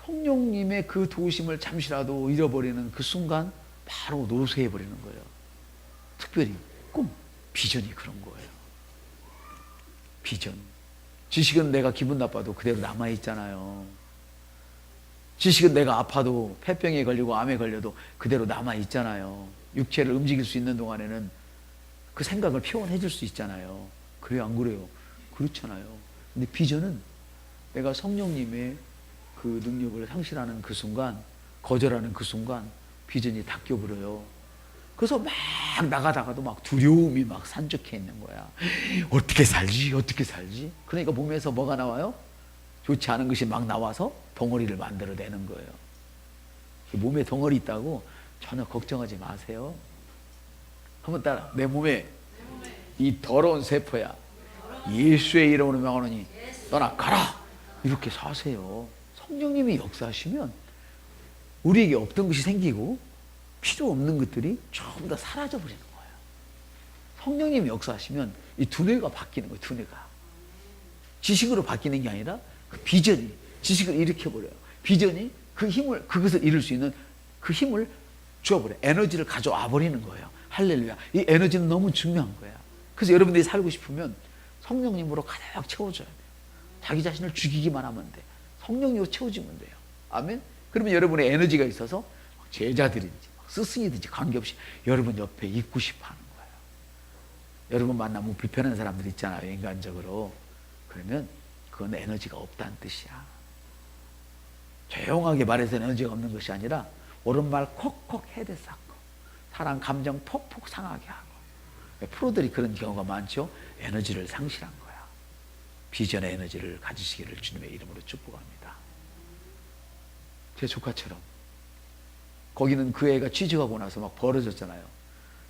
성령님의 그 도우심을 잠시라도 잃어버리는 그 순간 바로 노쇠해버리는 거예요. 특별히 꿈, 비전이 그런 거예요. 비전. 지식은 내가 기분 나빠도 그대로 남아있잖아요. 지식은 내가 아파도 폐병에 걸리고 암에 걸려도 그대로 남아있잖아요. 육체를 움직일 수 있는 동안에는 그 생각을 표현해 줄 수 있잖아요. 그래요, 안 그래요? 그렇잖아요. 근데 비전은 내가 성령님의 그 능력을 상실하는 그 순간, 거절하는 그 순간 비전이 닦여버려요. 그래서 막 나가다가도 막 두려움이 막 산적해 있는 거야. 어떻게 살지? 어떻게 살지? 그러니까 몸에서 뭐가 나와요? 좋지 않은 것이 막 나와서 덩어리를 만들어내는 거예요. 몸에 덩어리 있다고 전혀 걱정하지 마세요. 한번 따라. 내 몸에 이 더러운 세포야, 예수의 이름으로 명하노니 떠나가라. 이렇게 사세요. 성령님이 역사하시면 우리에게 없던 것이 생기고 필요 없는 것들이 전부 다 사라져 버리는 거예요. 성령님이 역사하시면 이 두뇌가 바뀌는 거예요. 두뇌가 지식으로 바뀌는 게 아니라 그 비전이 지식을 일으켜버려요. 비전이 그 힘을, 그것을 이룰 수 있는 그 힘을 주어버려요. 에너지를 가져와 버리는 거예요. 할렐루야. 이 에너지는 너무 중요한 거야. 그래서 여러분들이 살고 싶으면 성령님으로 가득 채워줘야 돼요. 자기 자신을 죽이기만 하면 돼. 성령님으로 채워주면 돼요. 아멘. 그러면 여러분의 에너지가 있어서 제자들인지 스승이든지 관계없이 여러분 옆에 있고 싶어 하는 거예요. 여러분 만나면 불편한 사람들 있잖아요. 인간적으로. 그러면 그건 에너지가 없다는 뜻이야. 조용하게 말해서 에너지가 없는 것이 아니라 옳은 말 콕콕 헤드 쌓고 사람 감정 폭폭 상하게 하고. 프로들이 그런 경우가 많죠. 에너지를 상실한 거야. 비전의 에너지를 가지시기를 주님의 이름으로 축복합니다. 제 조카처럼 거기는 그 애가 취직하고 나서 막 벌어졌잖아요.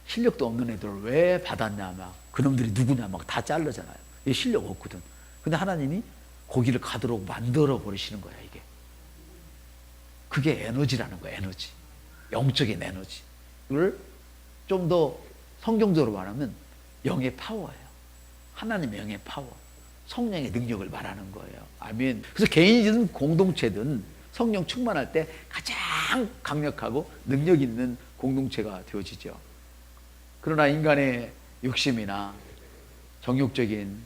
실력도 없는 애들을 왜 받았냐, 막 그놈들이 누구냐 막 다 자르잖아요. 얘 실력 없거든. 근데 하나님이 거기를 가도록 만들어 버리시는 거야. 이게 그게 에너지라는 거야. 에너지, 영적인 에너지. 이걸 좀 더 성경적으로 말하면 영의 파워예요. 하나님의 영의 파워, 성령의 능력을 말하는 거예요. 아멘. 그래서 개인이든 공동체든 성령 충만할 때 가장 강력하고 능력 있는 공동체가 되어지죠. 그러나 인간의 욕심이나 정욕적인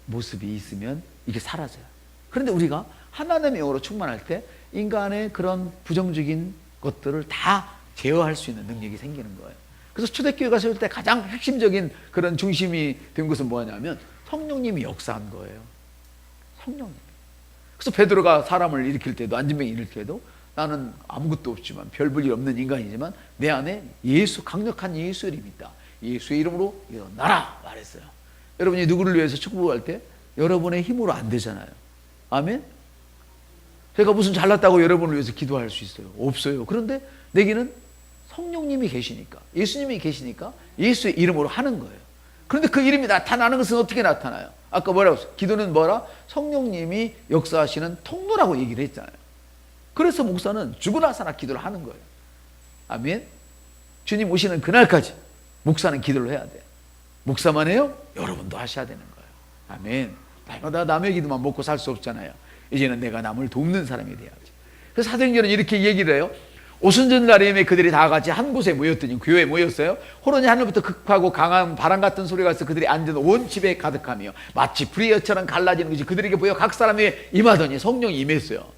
모습이 있으면 이게 사라져요. 그런데 우리가 하나님의 영으로 충만할 때 인간의 그런 부정적인 것들을 다 제어할 수 있는 능력이 생기는 거예요. 그래서 초대교회가 세울 때 가장 핵심적인 그런 중심이 된 것은 뭐냐면 성령님이 역사한 거예요. 성령님. 그래서 베드로가 사람을 일으킬 때도, 안진병 일으킬 때도, 나는 아무것도 없지만 별 볼 일 없는 인간이지만 내 안에 예수, 강력한 예수의 이름이 있다. 예수의 이름으로 일어나라 말했어요. 여러분이 누구를 위해서 축복할 때 여러분의 힘으로 안 되잖아요. 아멘? 제가 무슨 잘났다고 여러분을 위해서 기도할 수 있어요? 없어요. 그런데 내게는 성령님이 계시니까, 예수님이 계시니까 예수의 이름으로 하는 거예요. 그런데 그 이름이 나타나는 것은 어떻게 나타나요? 아까 뭐라고 했어요? 기도는 뭐라? 성령님이 역사하시는 통로라고 얘기를 했잖아요. 그래서 목사는 죽으나 살아 기도를 하는 거예요. 아멘? 주님 오시는 그날까지 목사는 기도를 해야 돼요. 목사만 해요? 여러분도 하셔야 되는 거예요. 아멘. 날마다 남의 기도만 먹고 살 수 없잖아요. 이제는 내가 남을 돕는 사람이 돼야지. 그래서 사도행전은 이렇게 얘기를 해요. 오순절날에 그들이 다 같이 한 곳에 모였더니, 교회에 모였어요. 호련히 하늘부터 극하고 강한 바람 같은 소리가 있어 그들이 앉은 온 집에 가득하며 마치 불의 여처럼 갈라지는 것이 그들에게 보여 각 사람 위에 임하더니 성령이 임했어요.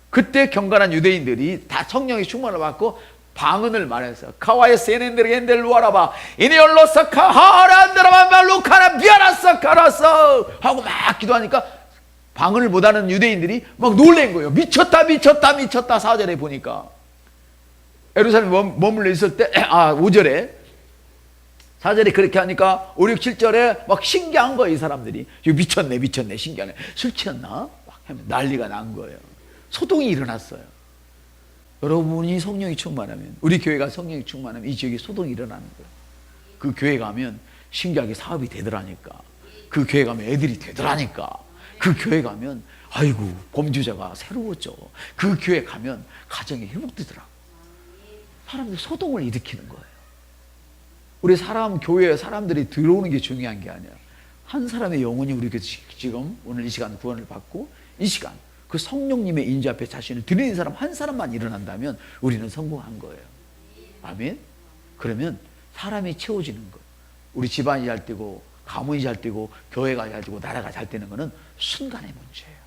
그때 경건한 유대인들이 다 성령의 충만을 받고 방언을 말했어요. 카와의 세넨들 겐델 루아라바 이니올로서 카하란드라만 말루카라 비아라서 카라서 하고 막 기도하니까 방언을 못하는 유대인들이 막 놀란 거예요. 미쳤다 미쳤다 미쳤다. 4절에 보니까 예루살렘에 머물러 있을 때 5절에 4절에 그렇게 하니까 5, 6, 7절에 막 신기한 거예요. 이 사람들이 미쳤네 미쳤네 신기하네. 술 취했나? 막 하면 난리가 난 거예요. 소동이 일어났어요. 여러분이 성령이 충만하면, 우리 교회가 성령이 충만하면 이 지역에 소동이 일어나는 거예요. 그 교회 가면 신기하게 사업이 되더라니까. 그 교회 가면 애들이 되더라니까. 그 교회 가면 아이고 범죄자가 새로워져. 그 교회 가면 가정이 회복되더라고. 사람들이 소동을 일으키는 거예요. 우리 교회에 사람들이 들어오는 게 중요한 게 아니야. 한 사람의 영혼이 우리 지금 오늘 이 시간 구원을 받고 이 시간 그 성령님의 인지 앞에 자신을 드리는 사람 한 사람만 일어난다면 우리는 성공한 거예요. 아멘? 그러면 사람이 채워지는 거예요. 우리 집안이 잘 되고 가문이 잘 되고 교회가 잘 되고 나라가 잘 되는 거는 순간의 문제예요.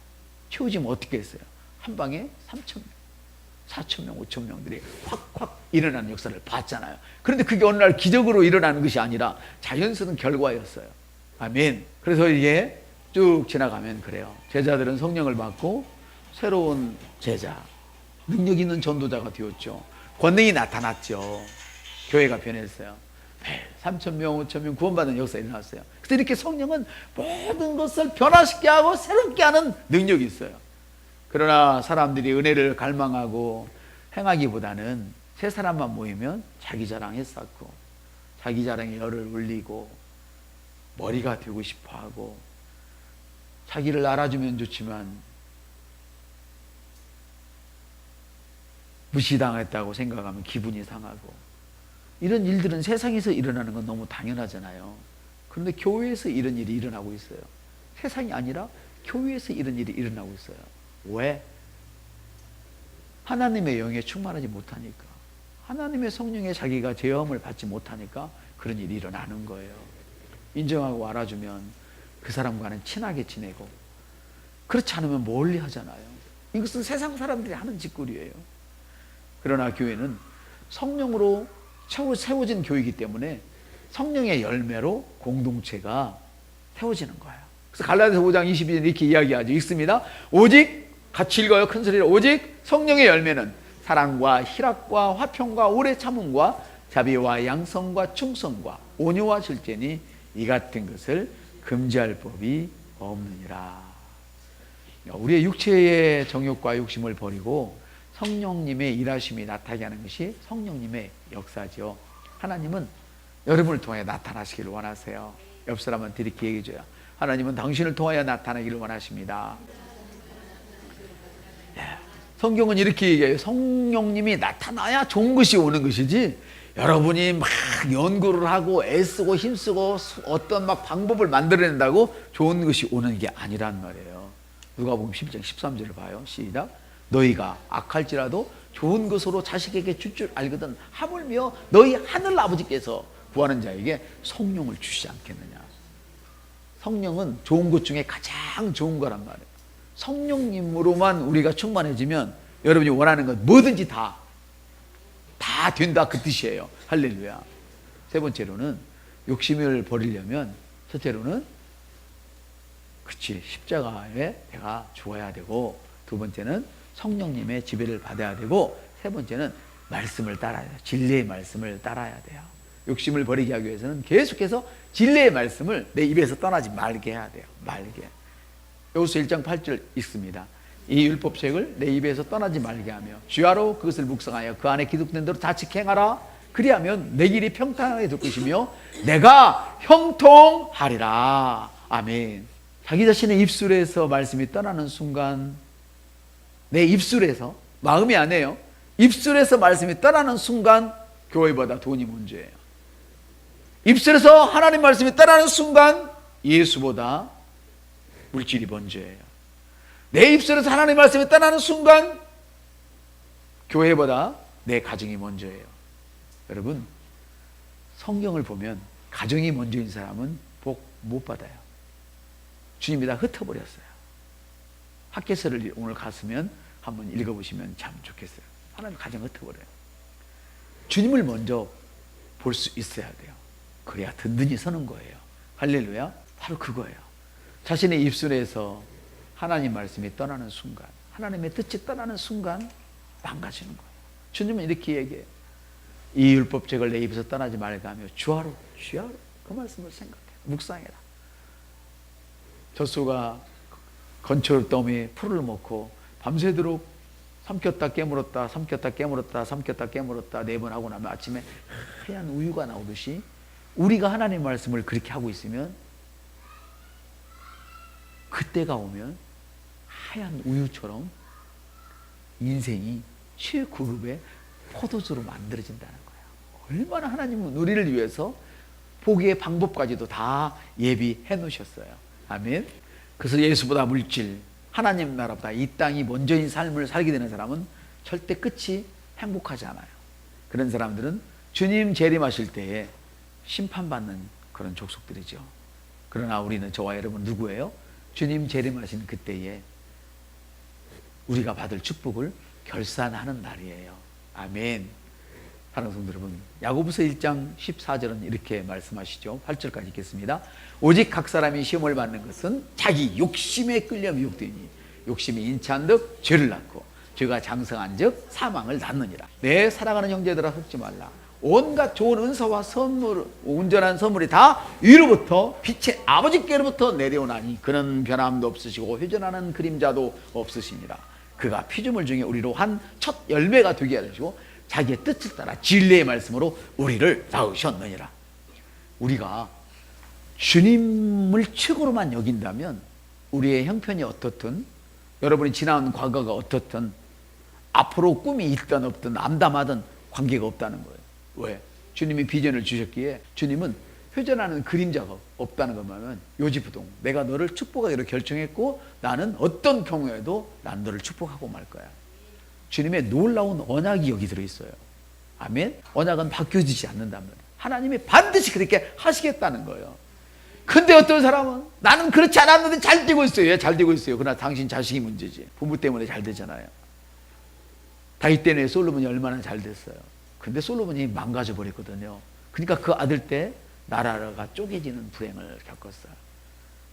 채워지면 어떻게 했어요? 한 방에 3,000명, 4,000명, 5,000명들이 확확 일어나는 역사를 봤잖아요. 그런데 그게 어느 날 기적으로 일어나는 것이 아니라 자연스러운 결과였어요. 아멘. 그래서 이게 쭉 지나가면 그래요. 제자들은 성령을 받고 새로운 제자, 능력 있는 전도자가 되었죠. 권능이 나타났죠. 교회가 변했어요. 3,000명, 5,000명 구원받은 역사가 일어났어요. 그래서 이렇게 성령은 모든 것을 변화시키게 하고 새롭게 하는 능력이 있어요. 그러나 사람들이 은혜를 갈망하고 행하기보다는 세 사람만 모이면 자기 자랑에 쌓고 자기 자랑에 열을 올리고 머리가 되고 싶어하고 자기를 알아주면 좋지만 무시당했다고 생각하면 기분이 상하고, 이런 일들은 세상에서 일어나는 건 너무 당연하잖아요. 그런데 교회에서 이런 일이 일어나고 있어요. 세상이 아니라 교회에서 이런 일이 일어나고 있어요. 왜? 하나님의 영에 충만하지 못하니까, 하나님의 성령에 자기가 제어함을 받지 못하니까 그런 일이 일어나는 거예요. 인정하고 알아주면 그 사람과는 친하게 지내고, 그렇지 않으면 멀리 하잖아요. 이것은 세상 사람들이 하는 짓거리예요. 그러나 교회는 성령으로 세워진 교회이기 때문에 성령의 열매로 공동체가 세워지는 거예요. 그래서 갈라디아서 5장 22절 이렇게 이야기하죠. 읽습니다. 오직, 같이 읽어요. 큰 소리로. 오직 성령의 열매는 사랑과 희락과 화평과 오래 참음과 자비와 양성과 충성과 온유와 절제니 이 같은 것을 금지할 법이 없느니라. 우리의 육체의 정욕과 욕심을 버리고 성령님의 일하심이 나타나게 하는 것이 성령님의 역사죠. 하나님은 여러분을 통하여 나타나시기를 원하세요. 옆 사람한테 이렇게 얘기해줘요. 하나님은 당신을 통하여 나타나기를 원하십니다. 성경은 이렇게 얘기해요. 성령님이 나타나야 좋은 것이 오는 것이지, 여러분이 막 연구를 하고 애쓰고 힘쓰고 어떤 막 방법을 만들어낸다고 좋은 것이 오는 게 아니란 말이에요. 누가복음 11장 13절을 봐요. 시작. 너희가 악할지라도 좋은 것으로 자식에게 줄 줄 알거든 하물며 너희 하늘 아버지께서 구하는 자에게 성령을 주시지 않겠느냐. 성령은 좋은 것 중에 가장 좋은 거란 말이에요. 성령님으로만 우리가 충만해지면 여러분이 원하는 것 뭐든지 다 다 된다 그 뜻이에요. 할렐루야. 세 번째로는 욕심을 버리려면 첫째로는 그치 십자가에 내가 죽어야 되고, 두 번째는 성령님의 지배를 받아야 되고, 세 번째는 말씀을 따라야 돼요. 진리의 말씀을 따라야 돼요. 욕심을 버리게 하기 위해서는 계속해서 진리의 말씀을 내 입에서 떠나지 말게 해야 돼요. 말게. 여호수아 1장 8절 있습니다. 이 율법책을 내 입에서 떠나지 말게 하며 주야로 그것을 묵상하여 그 안에 기록된 대로 자칙 행하라. 그리하면 내 길이 평탄하게 될 것이며 내가 형통하리라. 아멘. 자기 자신의 입술에서 말씀이 떠나는 순간, 내 입술에서, 마음이 아니에요, 입술에서 말씀이 떠나는 순간 교회보다 돈이 문제예요. 입술에서 하나님 말씀이 떠나는 순간 예수보다 물질이 먼저예요. 내 입술에서 하나님 말씀이 떠나는 순간 교회보다 내 가정이 먼저예요. 여러분, 성경을 보면 가정이 먼저인 사람은 복 못 받아요. 주님이 다 흩어버렸어요. 학개서를 오늘 갔으면 한번 읽어보시면 참 좋겠어요. 하나님 가정 흩어버려요. 주님을 먼저 볼 수 있어야 돼요. 그래야 든든히 서는 거예요. 할렐루야. 바로 그거예요. 자신의 입술에서 하나님 말씀이 떠나는 순간, 하나님의 뜻이 떠나는 순간 망가지는 거예요. 주님은 이렇게 얘기해요. 이 율법책을 내 입에서 떠나지 말게 하며 주하로 주하로 그 말씀을 생각해 묵상해라. 젖소가 건초를 떠매 풀을 먹고 밤새도록 삼켰다 깨물었다 삼켰다 깨물었다 삼켰다 깨물었다 4번 하고 나면 아침에 하얀 우유가 나오듯이 우리가 하나님 말씀을 그렇게 하고 있으면 그때가 오면 하얀 우유처럼 인생이 최고급의 포도주로 만들어진다는 거예요. 얼마나 하나님은 우리를 위해서 보기의 방법까지도 다 예비해 놓으셨어요. 아멘. 그래서 예수보다 물질, 하나님 나라보다 이 땅이 먼저인 삶을 살게 되는 사람은 절대 끝이 행복하지 않아요. 그런 사람들은 주님 재림하실 때에 심판받는 그런 족속들이죠. 그러나 우리는, 저와 여러분 누구예요? 주님 재림하신 그때에 우리가 받을 축복을 결산하는 날이에요. 아멘. 사랑하는 성도 여러분, 야고보서 1장 14절은 이렇게 말씀하시죠. 8절까지 읽겠습니다. 오직 각 사람이 시험을 받는 것은 자기 욕심에 끌려 미혹되니 욕심이 인치한 듯 죄를 낳고 죄가 장성한 즉 사망을 낳느니라. 내 사랑하는 형제들아 속지 말라. 온갖 좋은 은사와 선물, 온전한 선물이 다 위로부터 빛의 아버지께로부터 내려오나니 그는 변함도 없으시고 회전하는 그림자도 없으시니라. 그가 피조물 중에 우리로 한 첫 열매가 되게 하시고 자기의 뜻을 따라 진리의 말씀으로 우리를 낳으셨느니라. 우리가 주님을 최고로만 여긴다면 우리의 형편이 어떻든, 여러분이 지나온 과거가 어떻든, 앞으로 꿈이 있든 없든 암담하든 관계가 없다는 거예요. 왜? 주님이 비전을 주셨기에 주님은 회전하는 그림자가 없다는 것만은 요지부동. 내가 너를 축복하기로 결정했고 나는 어떤 경우에도 난 너를 축복하고 말 거야. 주님의 놀라운 언약이 여기 들어있어요. 아멘. 언약은 바뀌어지지 않는다면 하나님이 반드시 그렇게 하시겠다는 거예요. 근데 어떤 사람은 나는 그렇지 않았는데 잘 되고 있어요. 왜 잘 되고 있어요? 그러나 당신 자식이 문제지. 부모 때문에 잘 되잖아요. 다윗 때문에 솔로몬이 얼마나 잘 됐어요. 근데 솔로몬이 망가져 버렸거든요. 그러니까 그 아들 때 나라가 쪼개지는 불행을 겪었어요.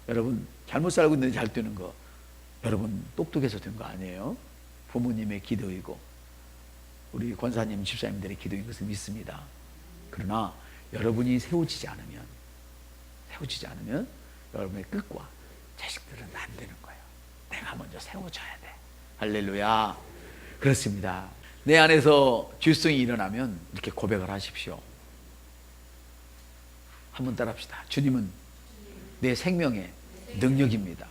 여러분 잘못 살고 있는데 잘 되는 거, 여러분 똑똑해서 된 거 아니에요. 부모님의 기도이고 우리 권사님 집사님들의 기도인 것을 믿습니다. 그러나 여러분이 세워지지 않으면 여러분의 끝과 자식들은 안 되는 거예요. 내가 먼저 세워져야 돼. 할렐루야. 그렇습니다. 내 안에서 죄성이 일어나면 이렇게 고백을 하십시오. 한번 따라합시다. 주님은 내 생명의 능력입니다.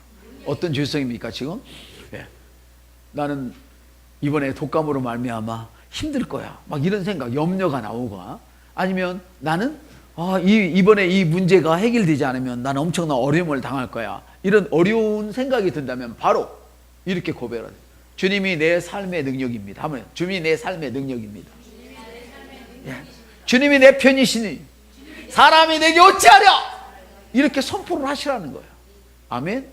어떤 죄성입니까 지금? 네. 나는 이번에 독감으로 말미암아 힘들 거야. 막 이런 생각, 염려가 나오거나, 아니면 나는 이번에 이 문제가 해결되지 않으면 나는 엄청난 어려움을 당할 거야. 이런 어려운 생각이 든다면 바로 이렇게 고백을 해요. 주님이 내 삶의 능력입니다. 하면 주님이 내 삶의 능력입니다. 예. 주님이 내 편이시니 사람이 내게 어찌하랴, 이렇게 선포를 하시라는 거예요. 아멘.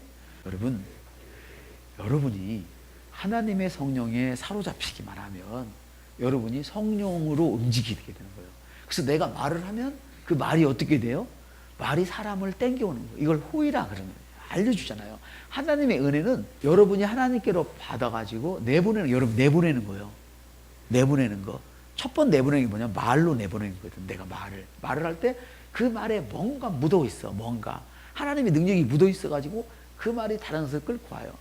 여러분이 하나님의 성령에 사로잡히기만 하면 여러분이 성령으로 움직이게 되는 거예요. 그래서 내가 말을 하면 그 말이 어떻게 돼요? 말이 사람을 땡겨오는 거예요. 이걸 호의라 그러는 거예요. 알려주잖아요. 하나님의 은혜는 여러분이 하나님께로 받아가지고 여러분 내보내는 거예요. 내보내는 거. 첫 번 내보내는 게 뭐냐? 말로 내보내는 거거든. 내가 말을 할 때 그 말에 뭔가 묻어 있어. 뭔가 하나님의 능력이 묻어 있어가지고 그 말이 다른 것을 끌고 와요.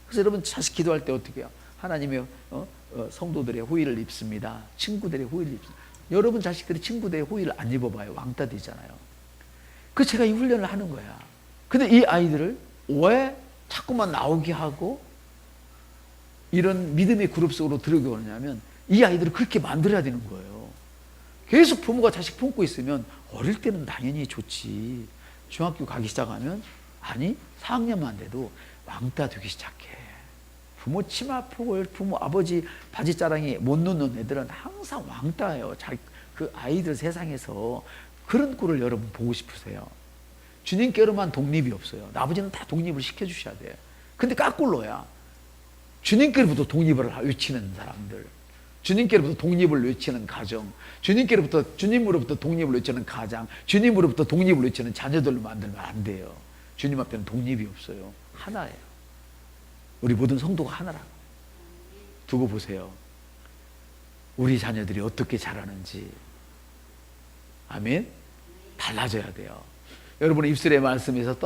그래서 여러분 자식 기도할 때 어떻게 해요? 하나님의 성도들의 호의를 입습니다. 친구들의 호의를 입습니다. 여러분 자식들이 친구들의 호의를 안 입어봐요. 왕따 되잖아요. 그 제가 이 훈련을 하는 거야. 근데 이 아이들을 왜 자꾸만 나오게 하고 이런 믿음의 그룹 속으로 들어오냐면 이 아이들을 그렇게 만들어야 되는 거예요. 계속 부모가 자식 품고 있으면 어릴 때는 당연히 좋지. 중학교 가기 시작하면 아니 4학년만 돼도 왕따 되기 시작해. 부모 치마폭을 부모 아버지 바지자랑이 못 놓는 애들은 항상 왕따예요. 그 아이들 세상에서 그런 꼴을 여러분 보고 싶으세요? 주님께로만 독립이 없어요. 아버지는 다 독립을 시켜주셔야 돼요. 근데 까꼴로야. 주님께로부터 독립을 외치는 사람들, 주님께로부터 독립을 외치는 가정, 주님으로부터 독립을 외치는 가장, 주님으로부터 독립을 외치는 자녀들로 만들면 안 돼요. 주님 앞에는 독립이 없어요. 하나예요. 우리 모든 성도가 하나라고. 두고 보세요. 우리 자녀들이 어떻게 자라는지. 아멘? 달라져야 돼요. 여러분의 입술의 말씀에서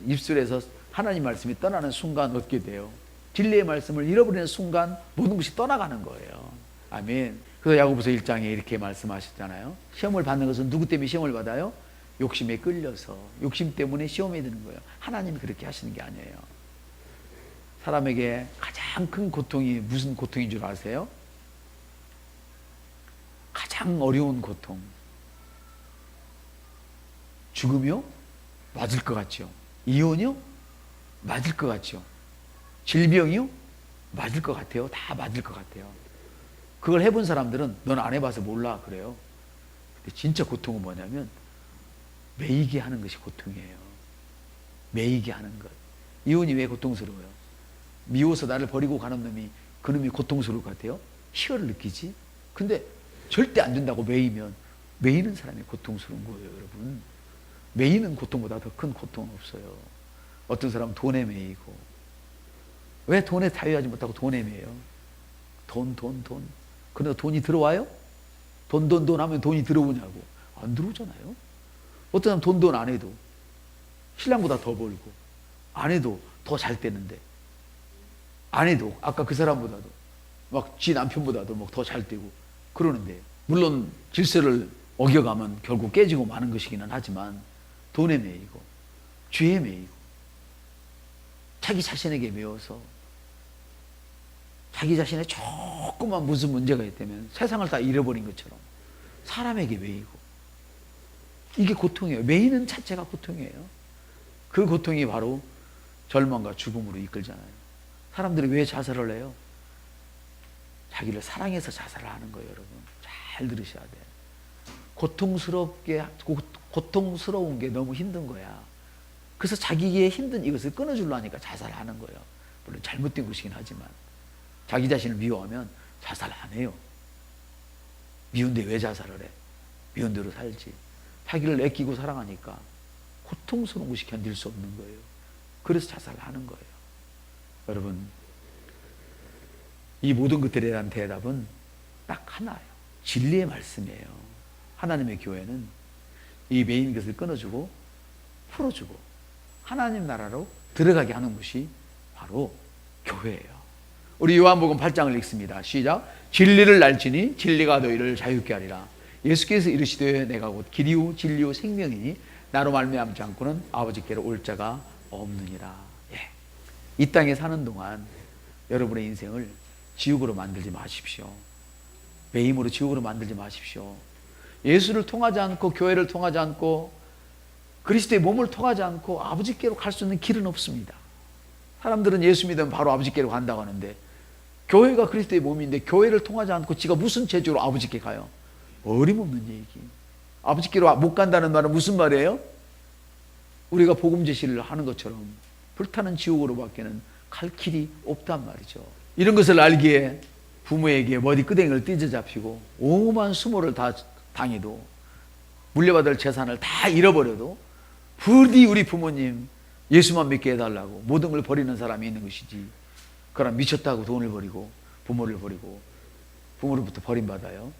입술에서 하나님 말씀이 떠나는 순간 어떻게 돼요? 진리의 말씀을 잃어버리는 순간 모든 것이 떠나가는 거예요. 아멘. 그래서 야고보서 1장에 이렇게 말씀하셨잖아요. 시험을 받는 것은 누구 때문에 시험을 받아요? 욕심에 끌려서. 욕심 때문에 시험에 드는 거예요. 하나님이 그렇게 하시는 게 아니에요. 사람에게 가장 큰 고통이 무슨 고통인 줄 아세요? 가장 어려운 고통. 죽음이요? 맞을 것 같죠. 이혼이요? 맞을 것 같죠. 질병이요? 맞을 것 같아요. 다 맞을 것 같아요. 그걸 해본 사람들은 넌 안 해봐서 몰라 그래요. 근데 진짜 고통은 뭐냐면 매이게 하는 것이 고통이에요. 매이게 하는 것. 이혼이 왜 고통스러워요? 미워서 나를 버리고 가는 놈이 그놈이 고통스러울 것 같아요? 희열을 느끼지? 근데 절대 안 된다고 매이면 매이는 사람이 고통스러운 거예요, 여러분. 매이는 고통보다 더 큰 고통은 없어요. 어떤 사람은 돈에 매이고. 왜 돈에 자유하지 못하고 돈에 매여요? 돈. 그러다 돈이 들어와요? 돈 하면 돈이 들어오냐고. 안 들어오잖아요. 어떤 사람 돈 안 해도 신랑보다 더 벌고 안 해도 더 잘 되는데 안 해도 아까 그 사람보다도 막 지 남편보다도 막 더 잘 되고 그러는데 물론 질서를 어겨가면 결국 깨지고 마는 것이기는 하지만 돈에 매이고 죄에 매이고 자기 자신에게 매여서 자기 자신에 조금만 무슨 문제가 있다면 세상을 다 잃어버린 것처럼 사람에게 매이고 이게 고통이에요. 매이는 자체가 고통이에요. 그 고통이 바로 절망과 죽음으로 이끌잖아요. 사람들이 왜 자살을 해요? 자기를 사랑해서 자살을 하는 거예요. 여러분 잘 들으셔야 돼요. 고통스러운 게 너무 힘든 거야. 그래서 자기의 힘든 이것을 끊어주려니까 자살하는 거예요. 물론 잘못된 것이긴 하지만 자기 자신을 미워하면 자살 안 해요. 미운데 왜 자살을 해? 미운 대로 살지. 자기를 아끼고 사랑하니까 고통스러운 것이 견딜 수 없는 거예요. 그래서 자살을 하는 거예요. 여러분 이 모든 것들에 대한 대답은 딱 하나예요. 진리의 말씀이에요. 하나님의 교회는 이 매인 것을 끊어주고 풀어주고 하나님 나라로 들어가게 하는 것이 바로 교회예요. 우리 요한복음 8장을 읽습니다. 시작. 진리를 알지니 진리가 너희를 자유케 하리라. 예수께서 이르시되 내가 곧 길이요 진리요 생명이니 나로 말미암지 않고는 아버지께로 올 자가 없느니라. 예. 이 땅에 사는 동안 여러분의 인생을 지옥으로 만들지 마십시오. 매임으로 지옥으로 만들지 마십시오. 예수를 통하지 않고 교회를 통하지 않고 그리스도의 몸을 통하지 않고 아버지께로 갈 수 있는 길은 없습니다. 사람들은 예수 믿으면 바로 아버지께로 간다고 하는데 교회가 그리스도의 몸인데 교회를 통하지 않고 지가 무슨 재주로 아버지께 가요? 어림없는 얘기. 아버지께로 못 간다는 말은 무슨 말이에요? 우리가 복음 제시를 하는 것처럼 불타는 지옥으로 밖에는 갈 길이 없단 말이죠. 이런 것을 알기에 부모에게 머리끄댕이를 찢어잡히고 오만 수모를 다 당해도 물려받을 재산을 다 잃어버려도 부디 우리 부모님 예수만 믿게 해달라고 모든 걸 버리는 사람이 있는 것이지, 그럼 미쳤다고 돈을 버리고 부모를 버리고 부모로부터 버림받아요.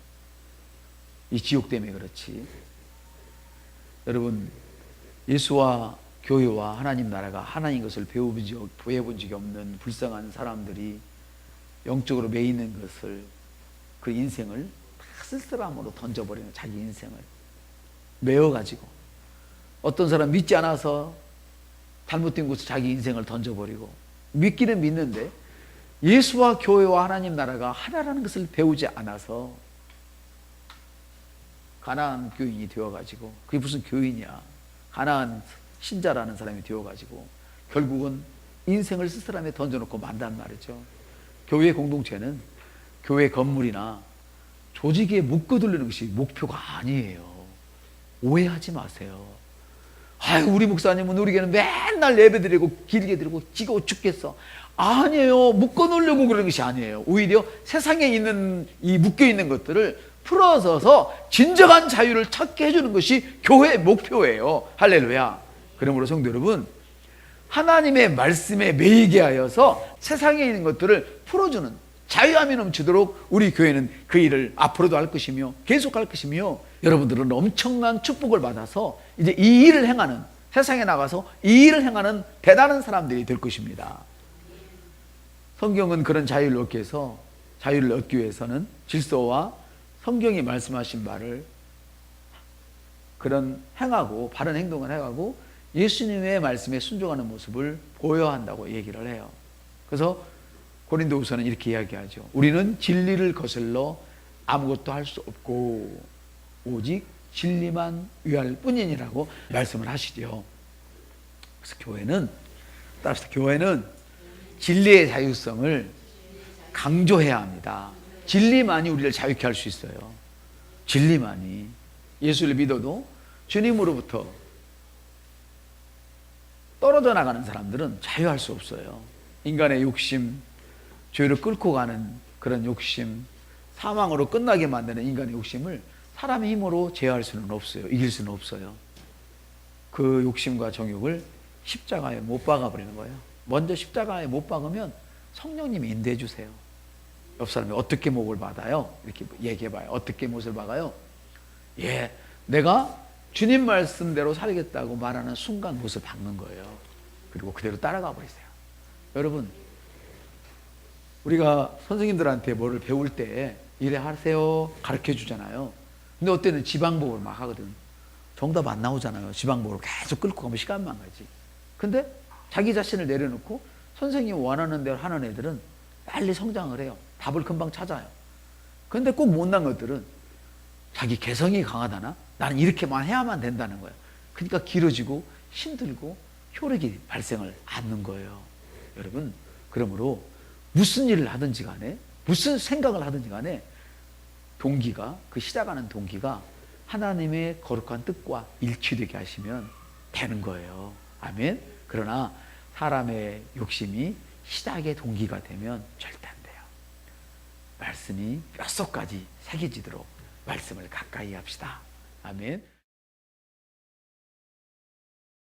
이 지옥 때문에 그렇지. 여러분, 예수와 교회와 하나님 나라가 하나님 것을 배워본 적이 없는 불쌍한 사람들이 영적으로 매이는 것을, 그 인생을 다 쓸쓸함으로 던져버리는, 자기 인생을 메어가지고, 어떤 사람 믿지 않아서 잘못된 곳에 자기 인생을 던져버리고, 믿기는 믿는데 예수와 교회와 하나님 나라가 하나라는 것을 배우지 않아서 가나안 교인이 되어가지고, 그게 무슨 교인이야, 가나안 신자라는 사람이 되어가지고 결국은 인생을 쓸쓸함에 던져놓고 만단 말이죠. 교회 공동체는 교회 건물이나 조직에 묶어두려는 것이 목표가 아니에요. 오해하지 마세요. 아유, 우리 목사님은 우리에게는 맨날 예배 드리고 길게 드리고 지겨워 죽겠어. 아니에요. 묶어놓으려고 그러는 것이 아니에요. 오히려 세상에 있는 이 묶여있는 것들을 풀어서서 진정한 자유를 찾게 해주는 것이 교회의 목표예요. 할렐루야. 그러므로 성도 여러분, 하나님의 말씀에 매이게 하여서 세상에 있는 것들을 풀어주는 자유함이 넘치도록 우리 교회는 그 일을 앞으로도 할 것이며 계속할 것이며, 여러분들은 엄청난 축복을 받아서 이제 이 일을 행하는, 세상에 나가서 이 일을 행하는 대단한 사람들이 될 것입니다. 성경은 그런 자유를 얻기 위해서는 질서와 성경이 말씀하신 바를 그런 행하고 바른 행동을 해가고 예수님의 말씀에 순종하는 모습을 보여야 한다고 얘기를 해요. 그래서 고린도후서는 이렇게 이야기하죠. 우리는 진리를 거슬러 아무것도 할 수 없고 오직 진리만 위할 뿐이니라고 말씀을 하시죠. 그래서 교회는 진리의 자유성을 강조해야 합니다. 진리만이 우리를 자유케 할 수 있어요. 진리만이. 예수를 믿어도 주님으로부터 떨어져 나가는 사람들은 자유할 수 없어요. 인간의 욕심, 죄를 끌고 가는 그런 욕심, 사망으로 끝나게 만드는 인간의 욕심을 사람의 힘으로 제어할 수는 없어요. 이길 수는 없어요. 그 욕심과 정욕을 십자가에 못 박아버리는 거예요. 먼저 십자가에 못 박으면 성령님이 인도해 주세요. 옆 사람이 어떻게 목을 박아요? 이렇게 얘기해봐요. 어떻게 못을 박아요? 예, 내가 주님 말씀대로 살겠다고 말하는 순간 못을 박는 거예요. 그리고 그대로 따라가 버리세요. 여러분, 우리가 선생님들한테 뭐를 배울 때 이래 하세요 가르쳐 주잖아요. 근데 어때는 지방복을 막 하거든. 정답 안 나오잖아요. 지방복으로 계속 끌고 가면 시간만 가지. 근데 자기 자신을 내려놓고 선생님이 원하는 대로 하는 애들은 빨리 성장을 해요. 답을 금방 찾아요. 근데 꼭 못난 것들은 자기 개성이 강하다나 나는 이렇게만 해야만 된다는 거예요. 그러니까 길어지고 힘들고 효력이 발생을 않는 거예요. 여러분, 그러므로 무슨 일을 하든지 간에, 무슨 생각을 하든지 간에 동기가, 그 시작하는 동기가 하나님의 거룩한 뜻과 일치되게 하시면 되는 거예요. 아멘. 그러나 사람의 욕심이 시작의 동기가 되면 절대 안 돼요. 말씀이 뼛속까지 새겨지도록 말씀을 가까이 합시다. 아멘.